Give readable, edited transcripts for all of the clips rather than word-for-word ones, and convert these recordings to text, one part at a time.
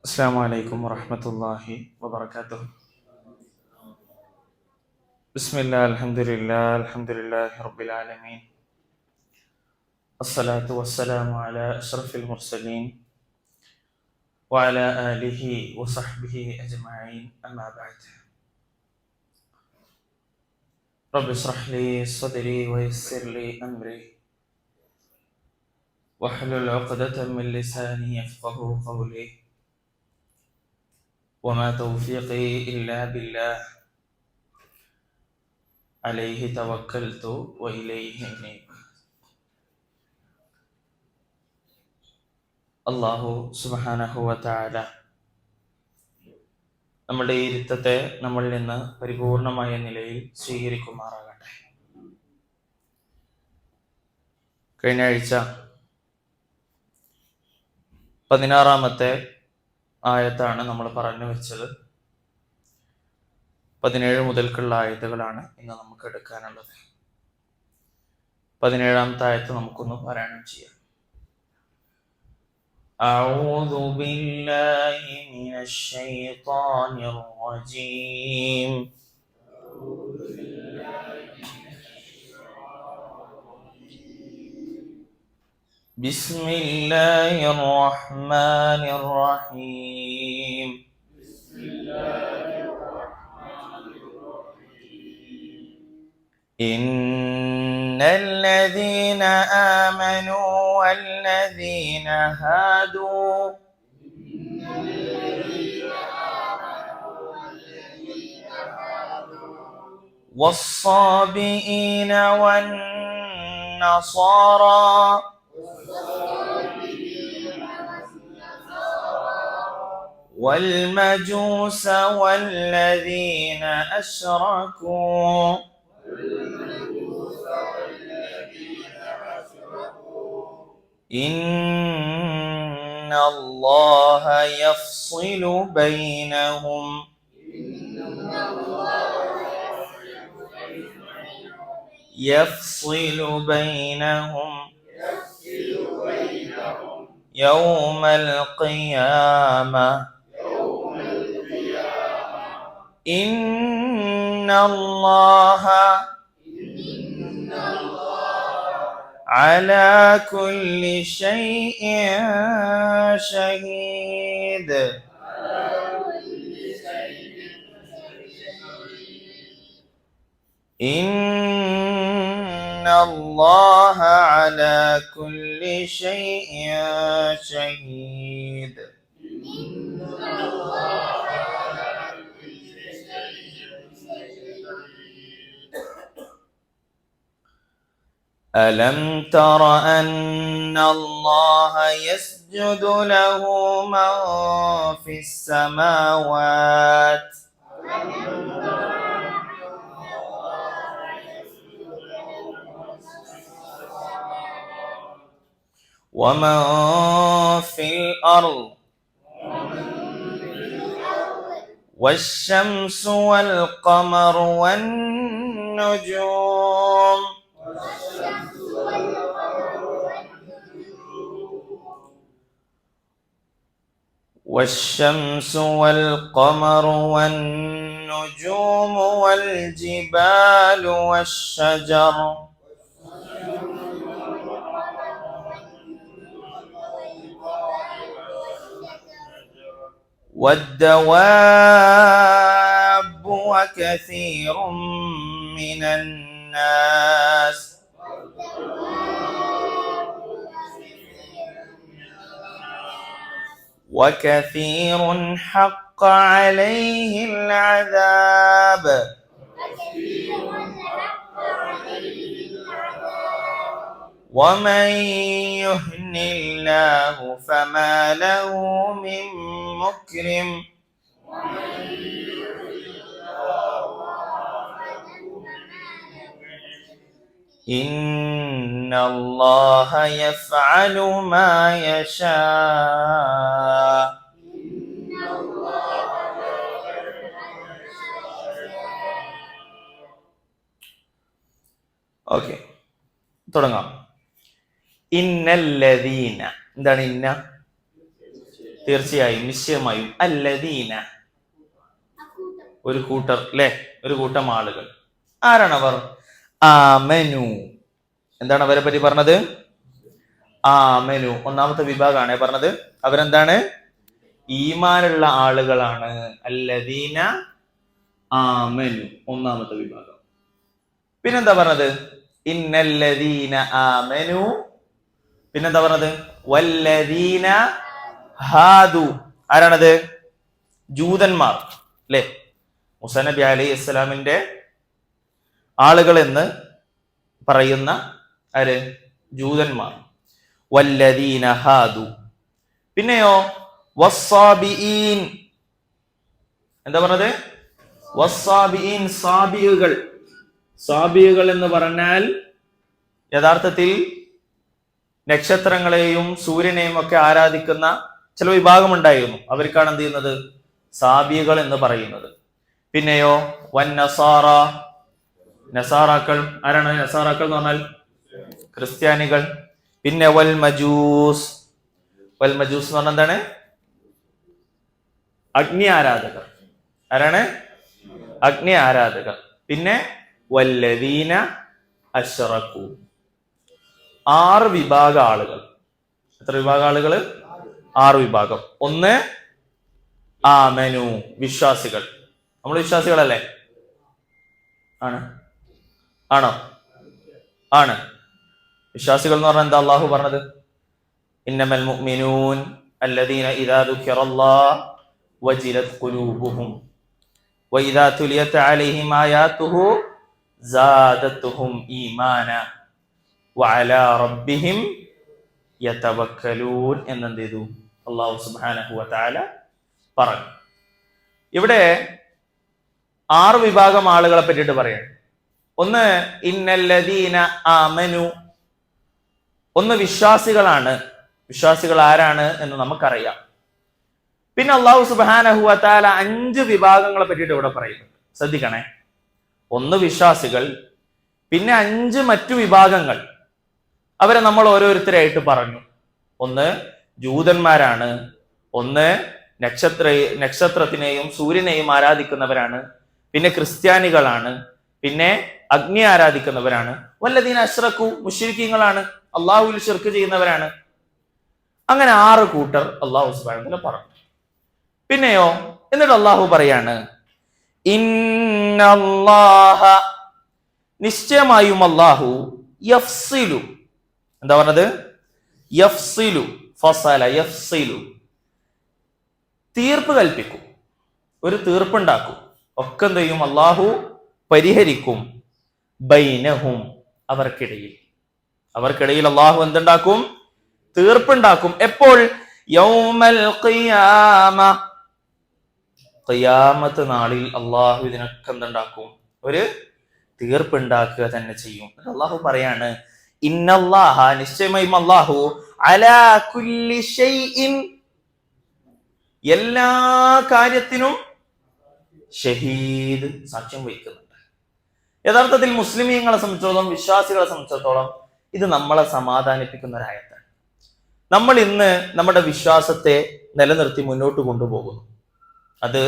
السلام عليكم ورحمة الله وبركاته. بسم الله الحمد لله رب العالمين. الصلاة والسلام على أشرف المرسلين وعلى آله وصحبه أجمعين، أما بعد. رب اشرح لي صدري ويسر لي أمري واحلل عقدة من لساني يفقه قولي، وما توفيقي إلا بالله، عليه توكلت وإليه أنيب. അല്ലാഹു സുബ്ഹാനഹു വ തആല നമ്മുടെ ഈ ഇരുത്തത്തെ നമ്മളിൽ നിന്ന് പരിപൂർണമായ നിലയിൽ സ്വീകരിക്കുമാറാകട്ടെ. കഴിഞ്ഞ ആഴ്ച 16-ാമത്തെ ആയത്താണ് നമ്മൾ പറഞ്ഞു വെച്ചത്. 17 മുതൽക്കുള്ള ആയത്തുകളാണ് ഇന്ന് നമുക്ക് എടുക്കാനുള്ളത്. 17-ാമത്തെ ആയത്ത് നമുക്കൊന്ന് പാരായണം ചെയ്യാം. أعوذ بالله من الشيطان الرجيم. بسم الله الرحمن الرحيم. إن الذين آمنوا والذين هادوا والصابئين والنصارى والمجوس والذين أشركوا إن الله يفصل بينهم يوم القيامة. إن الله على كل شيء شهيد. إن الله على كل شيء شهيد. ألم تر أن الله يسجد له من في السماوات ومن في الأرض والشمس والقمر والنجوم والجبال والشجر والدواب وكثير من الناس وكثير حق عليه العذاب ومن يهن الله فما له من مكرم. إن الله يفعل ما يشاء. ഓക്കെ, തുടങ്ങാം. ഇന്നല്ലദീന, എന്താണ് ഇന്ന? തീർച്ചയായും നിശ്ചയമായും അല്ലദീന ഒരു കൂട്ടർ അല്ലെ, ഒരു കൂട്ടം ആളുകൾ. ആരാണവർ? ആമനു. എന്താണ് അവരെ പറ്റി പറഞ്ഞത്? ആമനു ഒന്നാമത്തെ വിഭാഗമാണ് പറഞ്ഞത്. അവരെന്താണ്? ഈമാനുള്ള ആളുകളാണ്. അല്ലദീന ആമനു ഒന്നാമത്തെ വിഭാഗം. പിന്നെന്താ പറഞ്ഞത്? ഇന്നല്ലദീന ആമനു. പിന്നെന്താ പറഞ്ഞത്? വല്ലദീന ഹാദു. ആരാണത്? ജൂതന്മാർ അല്ലെ. മൂസാ നബി അലൈഹി ഇസ്ലാമിന്റെ ആളുകൾ എന്ന് പറയുന്ന ആര്? ജൂതന്മാർ. വല്ലദീന ഹാദു. പിന്നെയോ വസ്സാബിഈൻ. എന്താ പറഞ്ഞത്? വസ്സാബിഈൻ, സാബിയുകൾ. സാബിയുകൾ എന്ന് പറഞ്ഞാൽ യഥാർത്ഥത്തിൽ നക്ഷത്രങ്ങളെയും സൂര്യനെയും ഒക്കെ ആരാധിക്കുന്ന ചില വിഭാഗമുണ്ടായിരുന്നു. അവർക്കാണ് എന്ത് ചെയ്യുന്നത്? സാബിയുകൾ എന്ന് പറയുന്നത്. പിന്നെയോ വൻ നസാറ. നസാറാക്കൾ. ആരാണ് നസാറാക്കൾ എന്ന് പറഞ്ഞാൽ? ക്രിസ്ത്യാനികൾ. പിന്നെ വൽ മജൂസ്. വൽ മജൂസ് എന്ന് പറഞ്ഞാൽ എന്താണ്? അഗ്നി ആരാധകർ. ആരാണ്? അഗ്നി ആരാധകർ. പിന്നെ വല്ലദീന അശ്റകൂ. 6 വിഭാഗ ആളുകൾ. എത്ര വിഭാഗ ആളുകൾ? 6 വിഭാഗം. ഒന്ന് ആമനു, വിശ്വാസികൾ. നമ്മൾ വിശ്വാസികളല്ലേ? ആണ്. ആണോ? ആണ്. വിശ്വാസികൾ എന്ന് പറഞ്ഞാൽ എന്താ അള്ളാഹു പറഞ്ഞത്? ഇന്നമൽ മുഅ്മിനൂൻ അല്ലദീന ഇദാ ദുകിറല്ലാഹ് വജിലത് ഖുലൂബുഹും വഇദാ തുലിയത് അലൈഹിം ആയാതുഹു സാദത്തുഹും ഈമാന വഅലാ റബ്ബിഹിം യതവക്കലൂൻ എന്നെന്ത് ചെയ്തു? അള്ളാഹു സുബ്ഹാനഹു വതആല പറഞ്ഞു. ഇവിടെ 6 വിഭാഗം ആളുകളെ പറ്റിയിട്ട് പറയാണ്. ഒന്ന് ഇന്നല്ലദീന ആമനു. ഒന്ന് വിശ്വാസികളാണ്. വിശ്വാസികൾ ആരാണ് എന്ന് നമുക്കറിയാം. പിന്നെ അള്ളാഹു സുബ്ഹാനഹു വതആല 5 വിഭാഗങ്ങളെ പറ്റിയിട്ട് ഇവിടെ പറയുന്നുണ്ട്. ശ്രദ്ധിക്കണേ. ഒന്ന് വിശ്വാസികൾ, പിന്നെ 5 മറ്റു വിഭാഗങ്ങൾ. അവരെ നമ്മൾ ഓരോരുത്തരായിട്ട് പറഞ്ഞു. ഒന്ന് ജൂതന്മാരാണ്. ഒന്ന് നക്ഷത്രത്തിനെയും സൂര്യനെയും ആരാധിക്കുന്നവരാണ്. പിന്നെ ക്രിസ്ത്യാനികളാണ്. പിന്നെ അഗ്നി ആരാധിക്കുന്നവരാണ്. വല്ലദീന അശ്റകൂ, മുശ്രിക്കീങ്ങളാണ്, അള്ളാഹുവിൽ ശിർക്ക് ചെയ്യുന്നവരാണ്. അങ്ങനെ 6 കൂട്ടർ അള്ളാഹു സുബ്ഹാനഹു വതആല പറഞ്ഞു. പിന്നെയോ എന്നിട്ട് അള്ളാഹു പറയാണ് ഇന്നല്ലാഹ, നിശ്ചയമായും അള്ളാഹു യഫ്സിലു. എന്താ പറഞ്ഞത്? യഫ്സിലു. ഫസല യഫ്സിലു, തീർപ്പ് കൽപ്പിക്കും. ഒരു തീർപ്പുണ്ടാക്കും. ഒക്കെ എന്ത് ചെയ്യും? അള്ളാഹു പരിഹരിക്കും. ബൈനഹും, അവർക്കിടയിൽ. അവർക്കിടയിൽ അള്ളാഹു എന്തുണ്ടാക്കും? തീർപ്പുണ്ടാക്കും. എപ്പോൾ? യൗമൽ ഖിയാമ, ഖിയാമത്ത് നാളിൽ അള്ളാഹു ഇതിനൊക്കെ എന്തുണ്ടാക്കും? ഒരു തീർപ്പുണ്ടാക്കുക തന്നെ ചെയ്യും. അള്ളാഹു പറയാണ് ഇന്നല്ലാഹ, നിശ്ചയമായും അള്ളാഹു അലാ കുല്ലി ഷൈഇൻ, എല്ലാ കാര്യത്തിനും ഷഹീദ്, സാക്ഷ്യം വഹിക്കുന്നുണ്ട്. യഥാർത്ഥത്തിൽ മുസ്ലിമീങ്ങളെ സംബന്ധിച്ചിടത്തോളം, വിശ്വാസികളെ സംബന്ധിച്ചിടത്തോളം ഇത് നമ്മളെ സമാധാനിപ്പിക്കുന്ന ഒരായത്താണ്. നമ്മൾ ഇന്ന് നമ്മുടെ വിശ്വാസത്തെ നിലനിർത്തി മുന്നോട്ട് കൊണ്ടുപോകുന്നു. അത്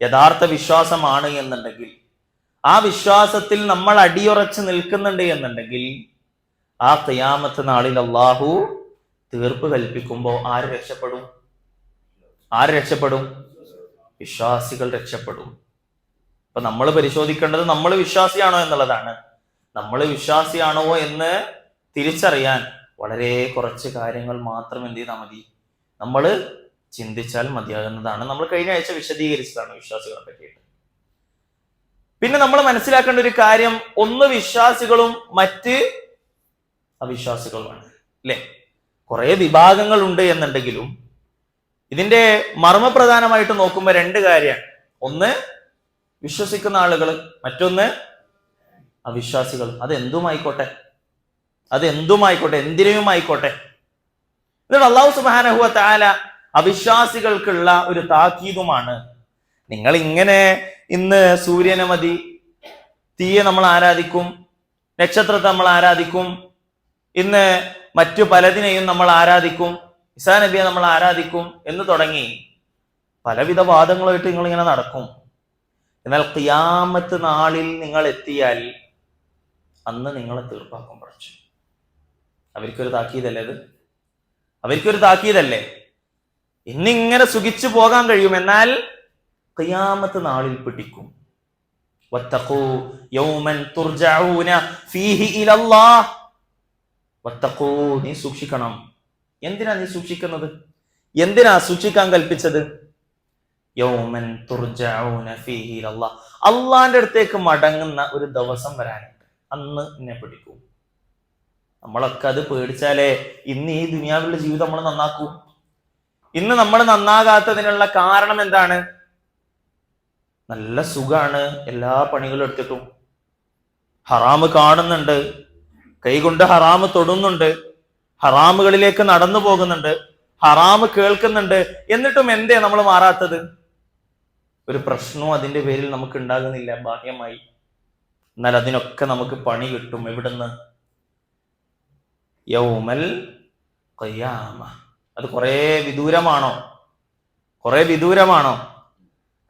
യഥാർത്ഥ വിശ്വാസമാണ് എന്നുണ്ടെങ്കിൽ, ആ വിശ്വാസത്തിൽ നമ്മൾ അടിയുറച്ച് നിൽക്കുന്നുണ്ട് എന്നുണ്ടെങ്കിൽ, ആ ഖിയാമത്ത് നാളിൽ അള്ളാഹു തീർപ്പ് കൽപ്പിക്കുമ്പോൾ ആര് രക്ഷപ്പെടും? ആര് രക്ഷപ്പെടും? വിശ്വാസികൾ രക്ഷപ്പെടും. അപ്പൊ നമ്മൾ പരിശോധിക്കേണ്ടത് നമ്മൾ വിശ്വാസിയാണോ എന്നുള്ളതാണ്. നമ്മൾ വിശ്വാസിയാണോ എന്ന് തിരിച്ചറിയാൻ വളരെ കുറച്ച് കാര്യങ്ങൾ മാത്രം എന്ത് ചെയ്താൽ മതി? നമ്മൾ ചിന്തിച്ചാൽ മതിയാകുന്നതാണ്. നമ്മൾ കഴിഞ്ഞ ആഴ്ച വിശദീകരിച്ചതാണ് വിശ്വാസികളെ പറ്റിയിട്ട്. പിന്നെ നമ്മൾ മനസ്സിലാക്കേണ്ട ഒരു കാര്യം, ഒന്ന് വിശ്വാസികളും മറ്റ് അവിശ്വാസികളുമാണ് അല്ലെ. കുറെ വിഭാഗങ്ങൾ ഉണ്ട് എന്നുണ്ടെങ്കിലും ഇതിന്റെ മർമ്മപ്രധാനമായിട്ട് നോക്കുമ്പോൾ 2 കാര്യമാണ്. ഒന്ന് വിശ്വസിക്കുന്ന ആളുകൾ, മറ്റൊന്ന് അവിശ്വാസികൾ. അതെന്തുമായിക്കോട്ടെ, എന്തിനും ആയിക്കോട്ടെ. എന്നിട്ട് അല്ലാഹു സുബ്ഹാനഹു വ തആല അവിശ്വാസികൾക്കുള്ള ഒരു താക്കീതുമാണ്. നിങ്ങൾ ഇങ്ങനെ ഇന്ന് സൂര്യനെ മതി, തീയെ നമ്മൾ ആരാധിക്കും, നക്ഷത്രത്തെ നമ്മൾ ആരാധിക്കും, ഇന്ന് മറ്റു പലതിനെയും നമ്മൾ ആരാധിക്കും, ഈസാ നബിയെ നമ്മൾ ആരാധിക്കും എന്ന് തുടങ്ങി പലവിധ വാദങ്ങളുമായിട്ട് നിങ്ങളിങ്ങനെ നടക്കും. എന്നാൽ ഖിയാമത്ത് നാളിൽ നിങ്ങൾ എത്തിയാൽ അന്ന് നിങ്ങളെ തീർപ്പാക്കും പഠിച്ചു. അവർക്കൊരു താക്കീതല്ലേ അത്? അവർക്കൊരു താക്കീതല്ലേ? ഇന്നിങ്ങനെ സുഖിച്ചു പോകാൻ കഴിയും, എന്നാൽ ഖിയാമത്ത് നാളിൽ പിടിക്കും. വത്തഖൂ യൗമൻ തുർജഊന ഫീഹി ഇലല്ലാഹ്. വത്തഖൂ, നീ സൂക്ഷിക്കണം. എന്തിനാ നീ സൂക്ഷിക്കുന്നത്? എന്തിനാ സൂക്ഷിക്കാൻ കൽപ്പിച്ചത്? യൗമൻ തുർജഊന ഫീഹി ഇലല്ലാഹ്, അള്ളാന്റെ അടുത്തേക്ക് മടങ്ങുന്ന ഒരു ദിവസം വരാനുണ്ട്, അന്ന് എന്നെ പിടിക്കും. നമ്മളൊക്കെ അത് പേടിച്ചാലേ ഇന്ന് ഈ ദുനിയാവിലുള്ള ജീവിതം നമ്മൾ നന്നാക്കൂ. ഇന്ന് നമ്മൾ നന്നാകാത്തതിനുള്ള കാരണം എന്താണ്? നല്ല സുഖാണ്, എല്ലാ പണികളും എടുത്തിട്ടും ഹറാമ് കാണുന്നുണ്ട്, കൈകൊണ്ട് ഹറാമ് തൊടുന്നുണ്ട്, ഹറാമുകളിലേക്ക് നടന്നു പോകുന്നുണ്ട്, ഹറാമ് കേൾക്കുന്നുണ്ട്, എന്നിട്ടും എന്തേ നമ്മൾ മാറാത്തത്? ഒരു പ്രശ്നവും അതിന്റെ പേരിൽ നമുക്ക് ഉണ്ടാകുന്നില്ല ബാഹ്യമായി. എന്നാൽ അതിനൊക്കെ നമുക്ക് പണി കിട്ടും. എവിടുന്ന്? യൗമൽ ഖിയാമ. അത് കുറെ വിദൂരമാണോ? കുറെ വിദൂരമാണോ?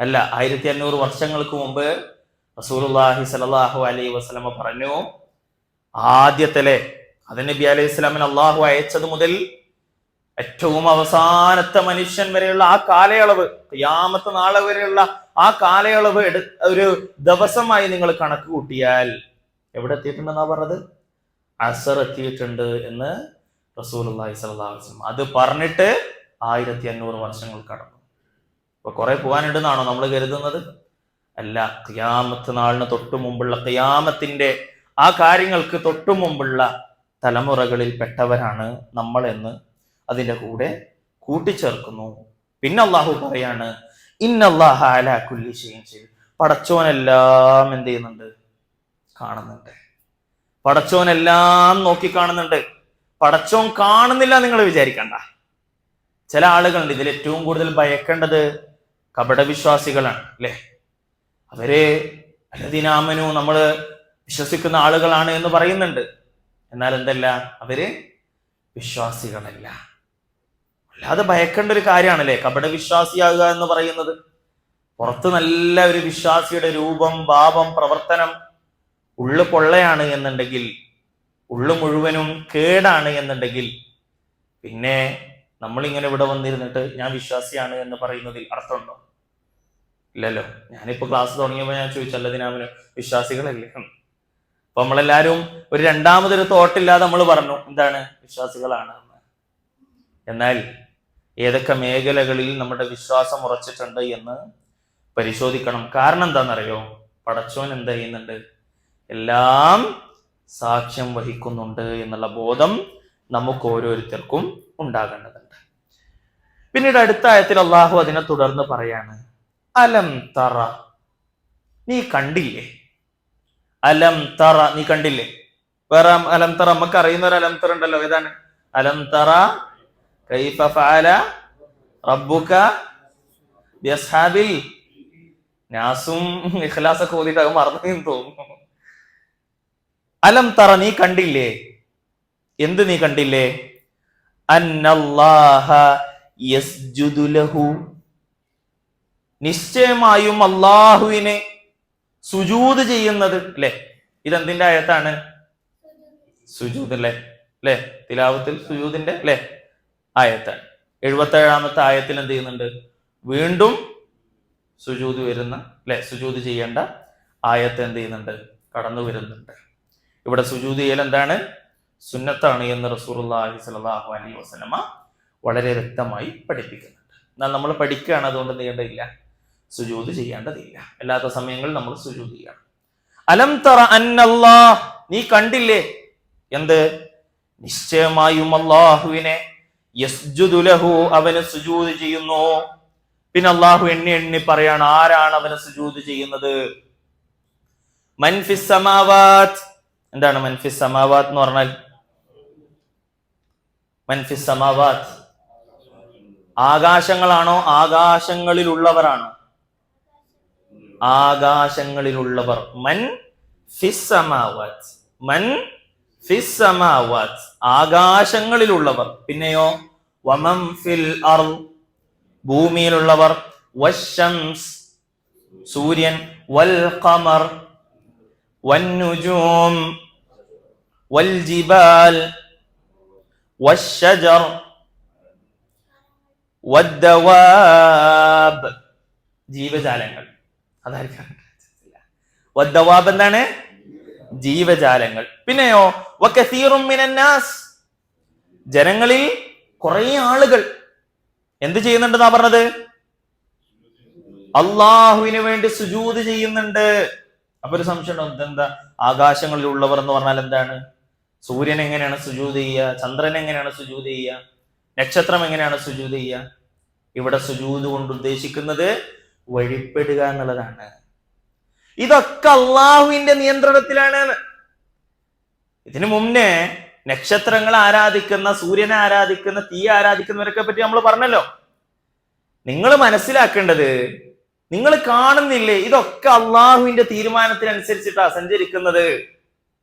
അല്ല. 1500 വർഷങ്ങൾക്ക് മുമ്പ് റസൂലുള്ളാഹി സ്വല്ലല്ലാഹു അലൈഹി വസല്ലമ പറഞ്ഞു, ആദ്യത്തിലെ നബി അലൈഹി സ്വലാമിന് അള്ളാഹു അയച്ചത് മുതൽ ഏറ്റവും അവസാനത്തെ മനുഷ്യൻ വരെയുള്ള ആ കാലയളവ്, ഖിയാമത്ത് നാളെ വരെയുള്ള ആ കാലയളവ് ഒരു ദിവസമായി നിങ്ങൾ കണക്ക് കൂട്ടിയാൽ എവിടെ എത്തിയിട്ടുണ്ടെന്നാ പറഞ്ഞത്? അസർ എത്തിയിട്ടുണ്ട് എന്ന് റസൂലുള്ളാഹി സ്വല്ലല്ലാഹു അലൈഹി വസല്ലം. അത് പറഞ്ഞിട്ട് 1500 വർഷങ്ങൾ കടന്നു. അപ്പൊ കുറെ പോകാനുണ്ടെന്നാണോ നമ്മൾ കരുതുന്നത്? അല്ല. ഖിയാമത്ത് നാളിന് തൊട്ടു മുമ്പുള്ള, ഖിയാമത്തിന്റെ ആ കാര്യങ്ങൾക്ക് തൊട്ടു മുമ്പുള്ള തലമുറകളിൽ പെട്ടവരാണ് നമ്മൾ എന്ന് അതിന്റെ കൂടെ കൂട്ടിച്ചേർക്കുന്നു. പിന്നെ അള്ളാഹു പറയാണ്, ഇന്നല്ലാഹ അലാ കുല്ലി ഷൈഇൻ ഷഹീദ്. പടച്ചോനെല്ലാം എന്ത് ചെയ്യുന്നുണ്ട്? കാണുന്നുണ്ട്. പടച്ചോനെല്ലാം നോക്കി കാണുന്നുണ്ട്. പടച്ചോൻ കാണുന്നില്ല നിങ്ങൾ വിചാരിക്കണ്ട. ചില ആളുകളുണ്ട്, ഇതിൽ ഏറ്റവും കൂടുതൽ ഭയക്കേണ്ടത് കപടവിശ്വാസികളാണ് അല്ലെ? അവര് അല്ലദീനാമനു, നമ്മള് വിശ്വസിക്കുന്ന ആളുകളാണ് എന്ന് പറയുന്നുണ്ട്. എന്നാൽ എന്തല്ല, അവര് വിശ്വാസികളല്ല. അല്ലാതെ ഭയക്കേണ്ട ഒരു കാര്യമാണല്ലേ കപടവിശ്വാസിയാകുക എന്ന് പറയുന്നത്. പുറത്ത് നല്ല ഒരു വിശ്വാസിയുടെ രൂപം, ഭാവം, പ്രവർത്തനം, ഉള്ളു പൊള്ളയാണ് എന്നുണ്ടെങ്കിൽ, ഉള്ളു മുഴുവനും കേടാണ് എന്നുണ്ടെങ്കിൽ, പിന്നെ നമ്മളിങ്ങനെ ഇവിടെ വന്നിരുന്നിട്ട് ഞാൻ വിശ്വാസിയാണ് എന്ന് പറയുന്നതിൽ അർത്ഥമുണ്ടോ? ഇല്ലല്ലോ. ഞാനിപ്പോ ക്ലാസ് തുടങ്ങിയപ്പോൾ ഞാൻ ചോദിച്ചു, അല്ലദീനാമനു, വിശ്വാസികളല്ലേ? അപ്പൊ നമ്മളെല്ലാരും ഒരു രണ്ടാമതൊരു തോട്ടില്ലാതെ നമ്മൾ പറഞ്ഞു എന്താണ്? വിശ്വാസികളാണ്. എന്നാൽ ഏതൊക്കെ മേഖലകളിൽ നമ്മുടെ വിശ്വാസം ഉറച്ചിട്ടുണ്ട് എന്ന് പരിശോധിക്കണം. കാരണം എന്താണെന്നറിയോ? പടച്ചോൻ എന്ത് ചെയ്യുന്നുണ്ട്? എല്ലാം സാക്ഷ്യം വഹിക്കുന്നുണ്ട് എന്നുള്ള ബോധം നമുക്ക് ഓരോരുത്തർക്കും ഉണ്ടാകേണ്ടതുണ്ട്. പിന്നീട് അടുത്ത ആയത്തിൽ അള്ളാഹു അതിനെ തുടർന്ന് പറയാണ്, അലം തറ, നീ കണ്ടില്ലേ? അലം തറ, നീ കണ്ടില്ലേ? വേറെ അലം തറ നമുക്ക് അറിയുന്ന ഒരു അലം തറ ഉണ്ടല്ലോ. ഏതാണ്? അലം തറ കൈഫ ഫഅല റബ്ബുക ബിഅസ്ഹാബിൽ നാസും ഇഖ്ലാസൊക്കെ ഓതിയിട്ട് അത് മറന്നു തോന്നുന്നു. അലം തറ, നീ കണ്ടില്ലേ? എന്ത് നീ കണ്ടില്ലേ? അന്നല്ലാഹ യസ്ജുദു ലഹു, നിശ്ചയമായും അള്ളാഹുവിനെ സുജൂദ് ചെയ്യുന്നത് അല്ലെ? ഇതെന്തിന്റെ ആയത്താണ്? സുജൂദ് അല്ലെ? അല്ലെ? തിലാവത്തിൽ സുജൂദിന്റെ അല്ലെ ആയത്താണ്. 77-ാമത്തെ ആയത്തിൽ എന്ത് ചെയ്യുന്നുണ്ട്? വീണ്ടും സുജൂദ് വരുന്ന അല്ലെ, സുജൂദ് ചെയ്യേണ്ട ആയത്ത് എന്ത് ചെയ്യുന്നുണ്ട്? കടന്നു വരുന്നുണ്ട്. ഇവിടെ സുജൂദ് ചെയ്യൽ എന്താണ്? സുന്നത്താണ് എന്ന് റസൂലുള്ളാഹി സ്വല്ലല്ലാഹു അലൈഹി വസല്ലമ വളരെ വ്യക്തമായി പഠിപ്പിക്കുന്നുണ്ട്. എന്നാൽ നമ്മൾ പഠിക്കുകയാണ്, അതുകൊണ്ട് ചെയ്യേണ്ടതില്ല, സുജൂദ് ചെയ്യേണ്ടതില്ല. അല്ലാത്ത സമയങ്ങളിൽ നമ്മൾ സുജൂദ് ചെയ്യണം. അലം തറ അന്നല്ലാഹ്, നീ കണ്ടില്ലേ? എന്ത്? നിശ്ചയമായും അല്ലാഹുവിനെ യസ്ജുദു ലഹു, അവന് സുജൂദ് ചെയ്യുന്നു. പിന്നെ അല്ലാഹു എണ്ണി എണ്ണി പറയാണ് ആരാണ് അവന് സുജൂദ് ചെയ്യുന്നത്. മൻ ഫിസ് സമാവാത്ത്. എന്താണ് മൻ ഫിസ് സമാവാത്ത് എന്ന് പറഞ്ഞാൽ? മൻ ഫിസ് സമാവാത്ത്, ആകാശങ്ങളാണോ? ആകാശങ്ങളിലുള്ളവരാണോ? ആകാശങ്ങളിലുള്ളവർ. മൻ ഫിസ് സമാവാത്ത്, മൻ ഫിസ് സമാവാത്ത്, ആകാശങ്ങളിലുള്ളവർ. പിന്നെയോ വമൻ ഫിൽ അർദ് ഭൂമിയിലുള്ളവർ, വശംസ് സൂര്യൻ, വൽ ഖമർ വന്നുജൂം വൽ ജിബാൽ വശജർ വദ്ദവാബ് ജീവജാലങ്ങൾ. അതായിരിക്കും വദ്ദവാബ് എന്താണ്? ജീവജാലങ്ങൾ. പിന്നെയോ വകസീറും മിനന്നാസ് ജനങ്ങളിൽ കുറെ ആളുകൾ എന്ത് ചെയ്യുന്നുണ്ടെന്നാ പറഞ്ഞത്? അള്ളാഹുവിന് വേണ്ടി സുജൂദ് ചെയ്യുന്നുണ്ട്. അപ്പൊ ഒരു സംശയം ഉണ്ടോ? എന്താ ആകാശങ്ങളിൽ ഉള്ളവർ എന്ന് പറഞ്ഞാൽ എന്താണ്? സൂര്യൻ എങ്ങനെയാണ് സുജൂദ് ചെയ്യുക? ചന്ദ്രൻ എങ്ങനെയാണ് സുജൂദ് ചെയ്യുക? നക്ഷത്രം എങ്ങനെയാണ് സുജൂദ് ചെയ്യുക? ഇവിടെ സുജൂദ് കൊണ്ട് ഉദ്ദേശിക്കുന്നത് വഴിപ്പെടുക എന്നുള്ളതാണ്. ഇതൊക്കെ അള്ളാഹുവിന്റെ നിയന്ത്രണത്തിലാണ്. ഇതിനു മുന്നേ നക്ഷത്രങ്ങളെ ആരാധിക്കുന്ന, സൂര്യനെ ആരാധിക്കുന്ന, തീ ആരാധിക്കുന്നവരൊക്കെ പറ്റി നമ്മൾ പറഞ്ഞല്ലോ. നിങ്ങൾ മനസ്സിലാക്കേണ്ടത്, നിങ്ങൾ കാണുന്നില്ലേ, ഇതൊക്കെ അള്ളാഹുവിന്റെ തീരുമാനത്തിനനുസരിച്ചിട്ടാ സഞ്ചരിക്കുന്നത്.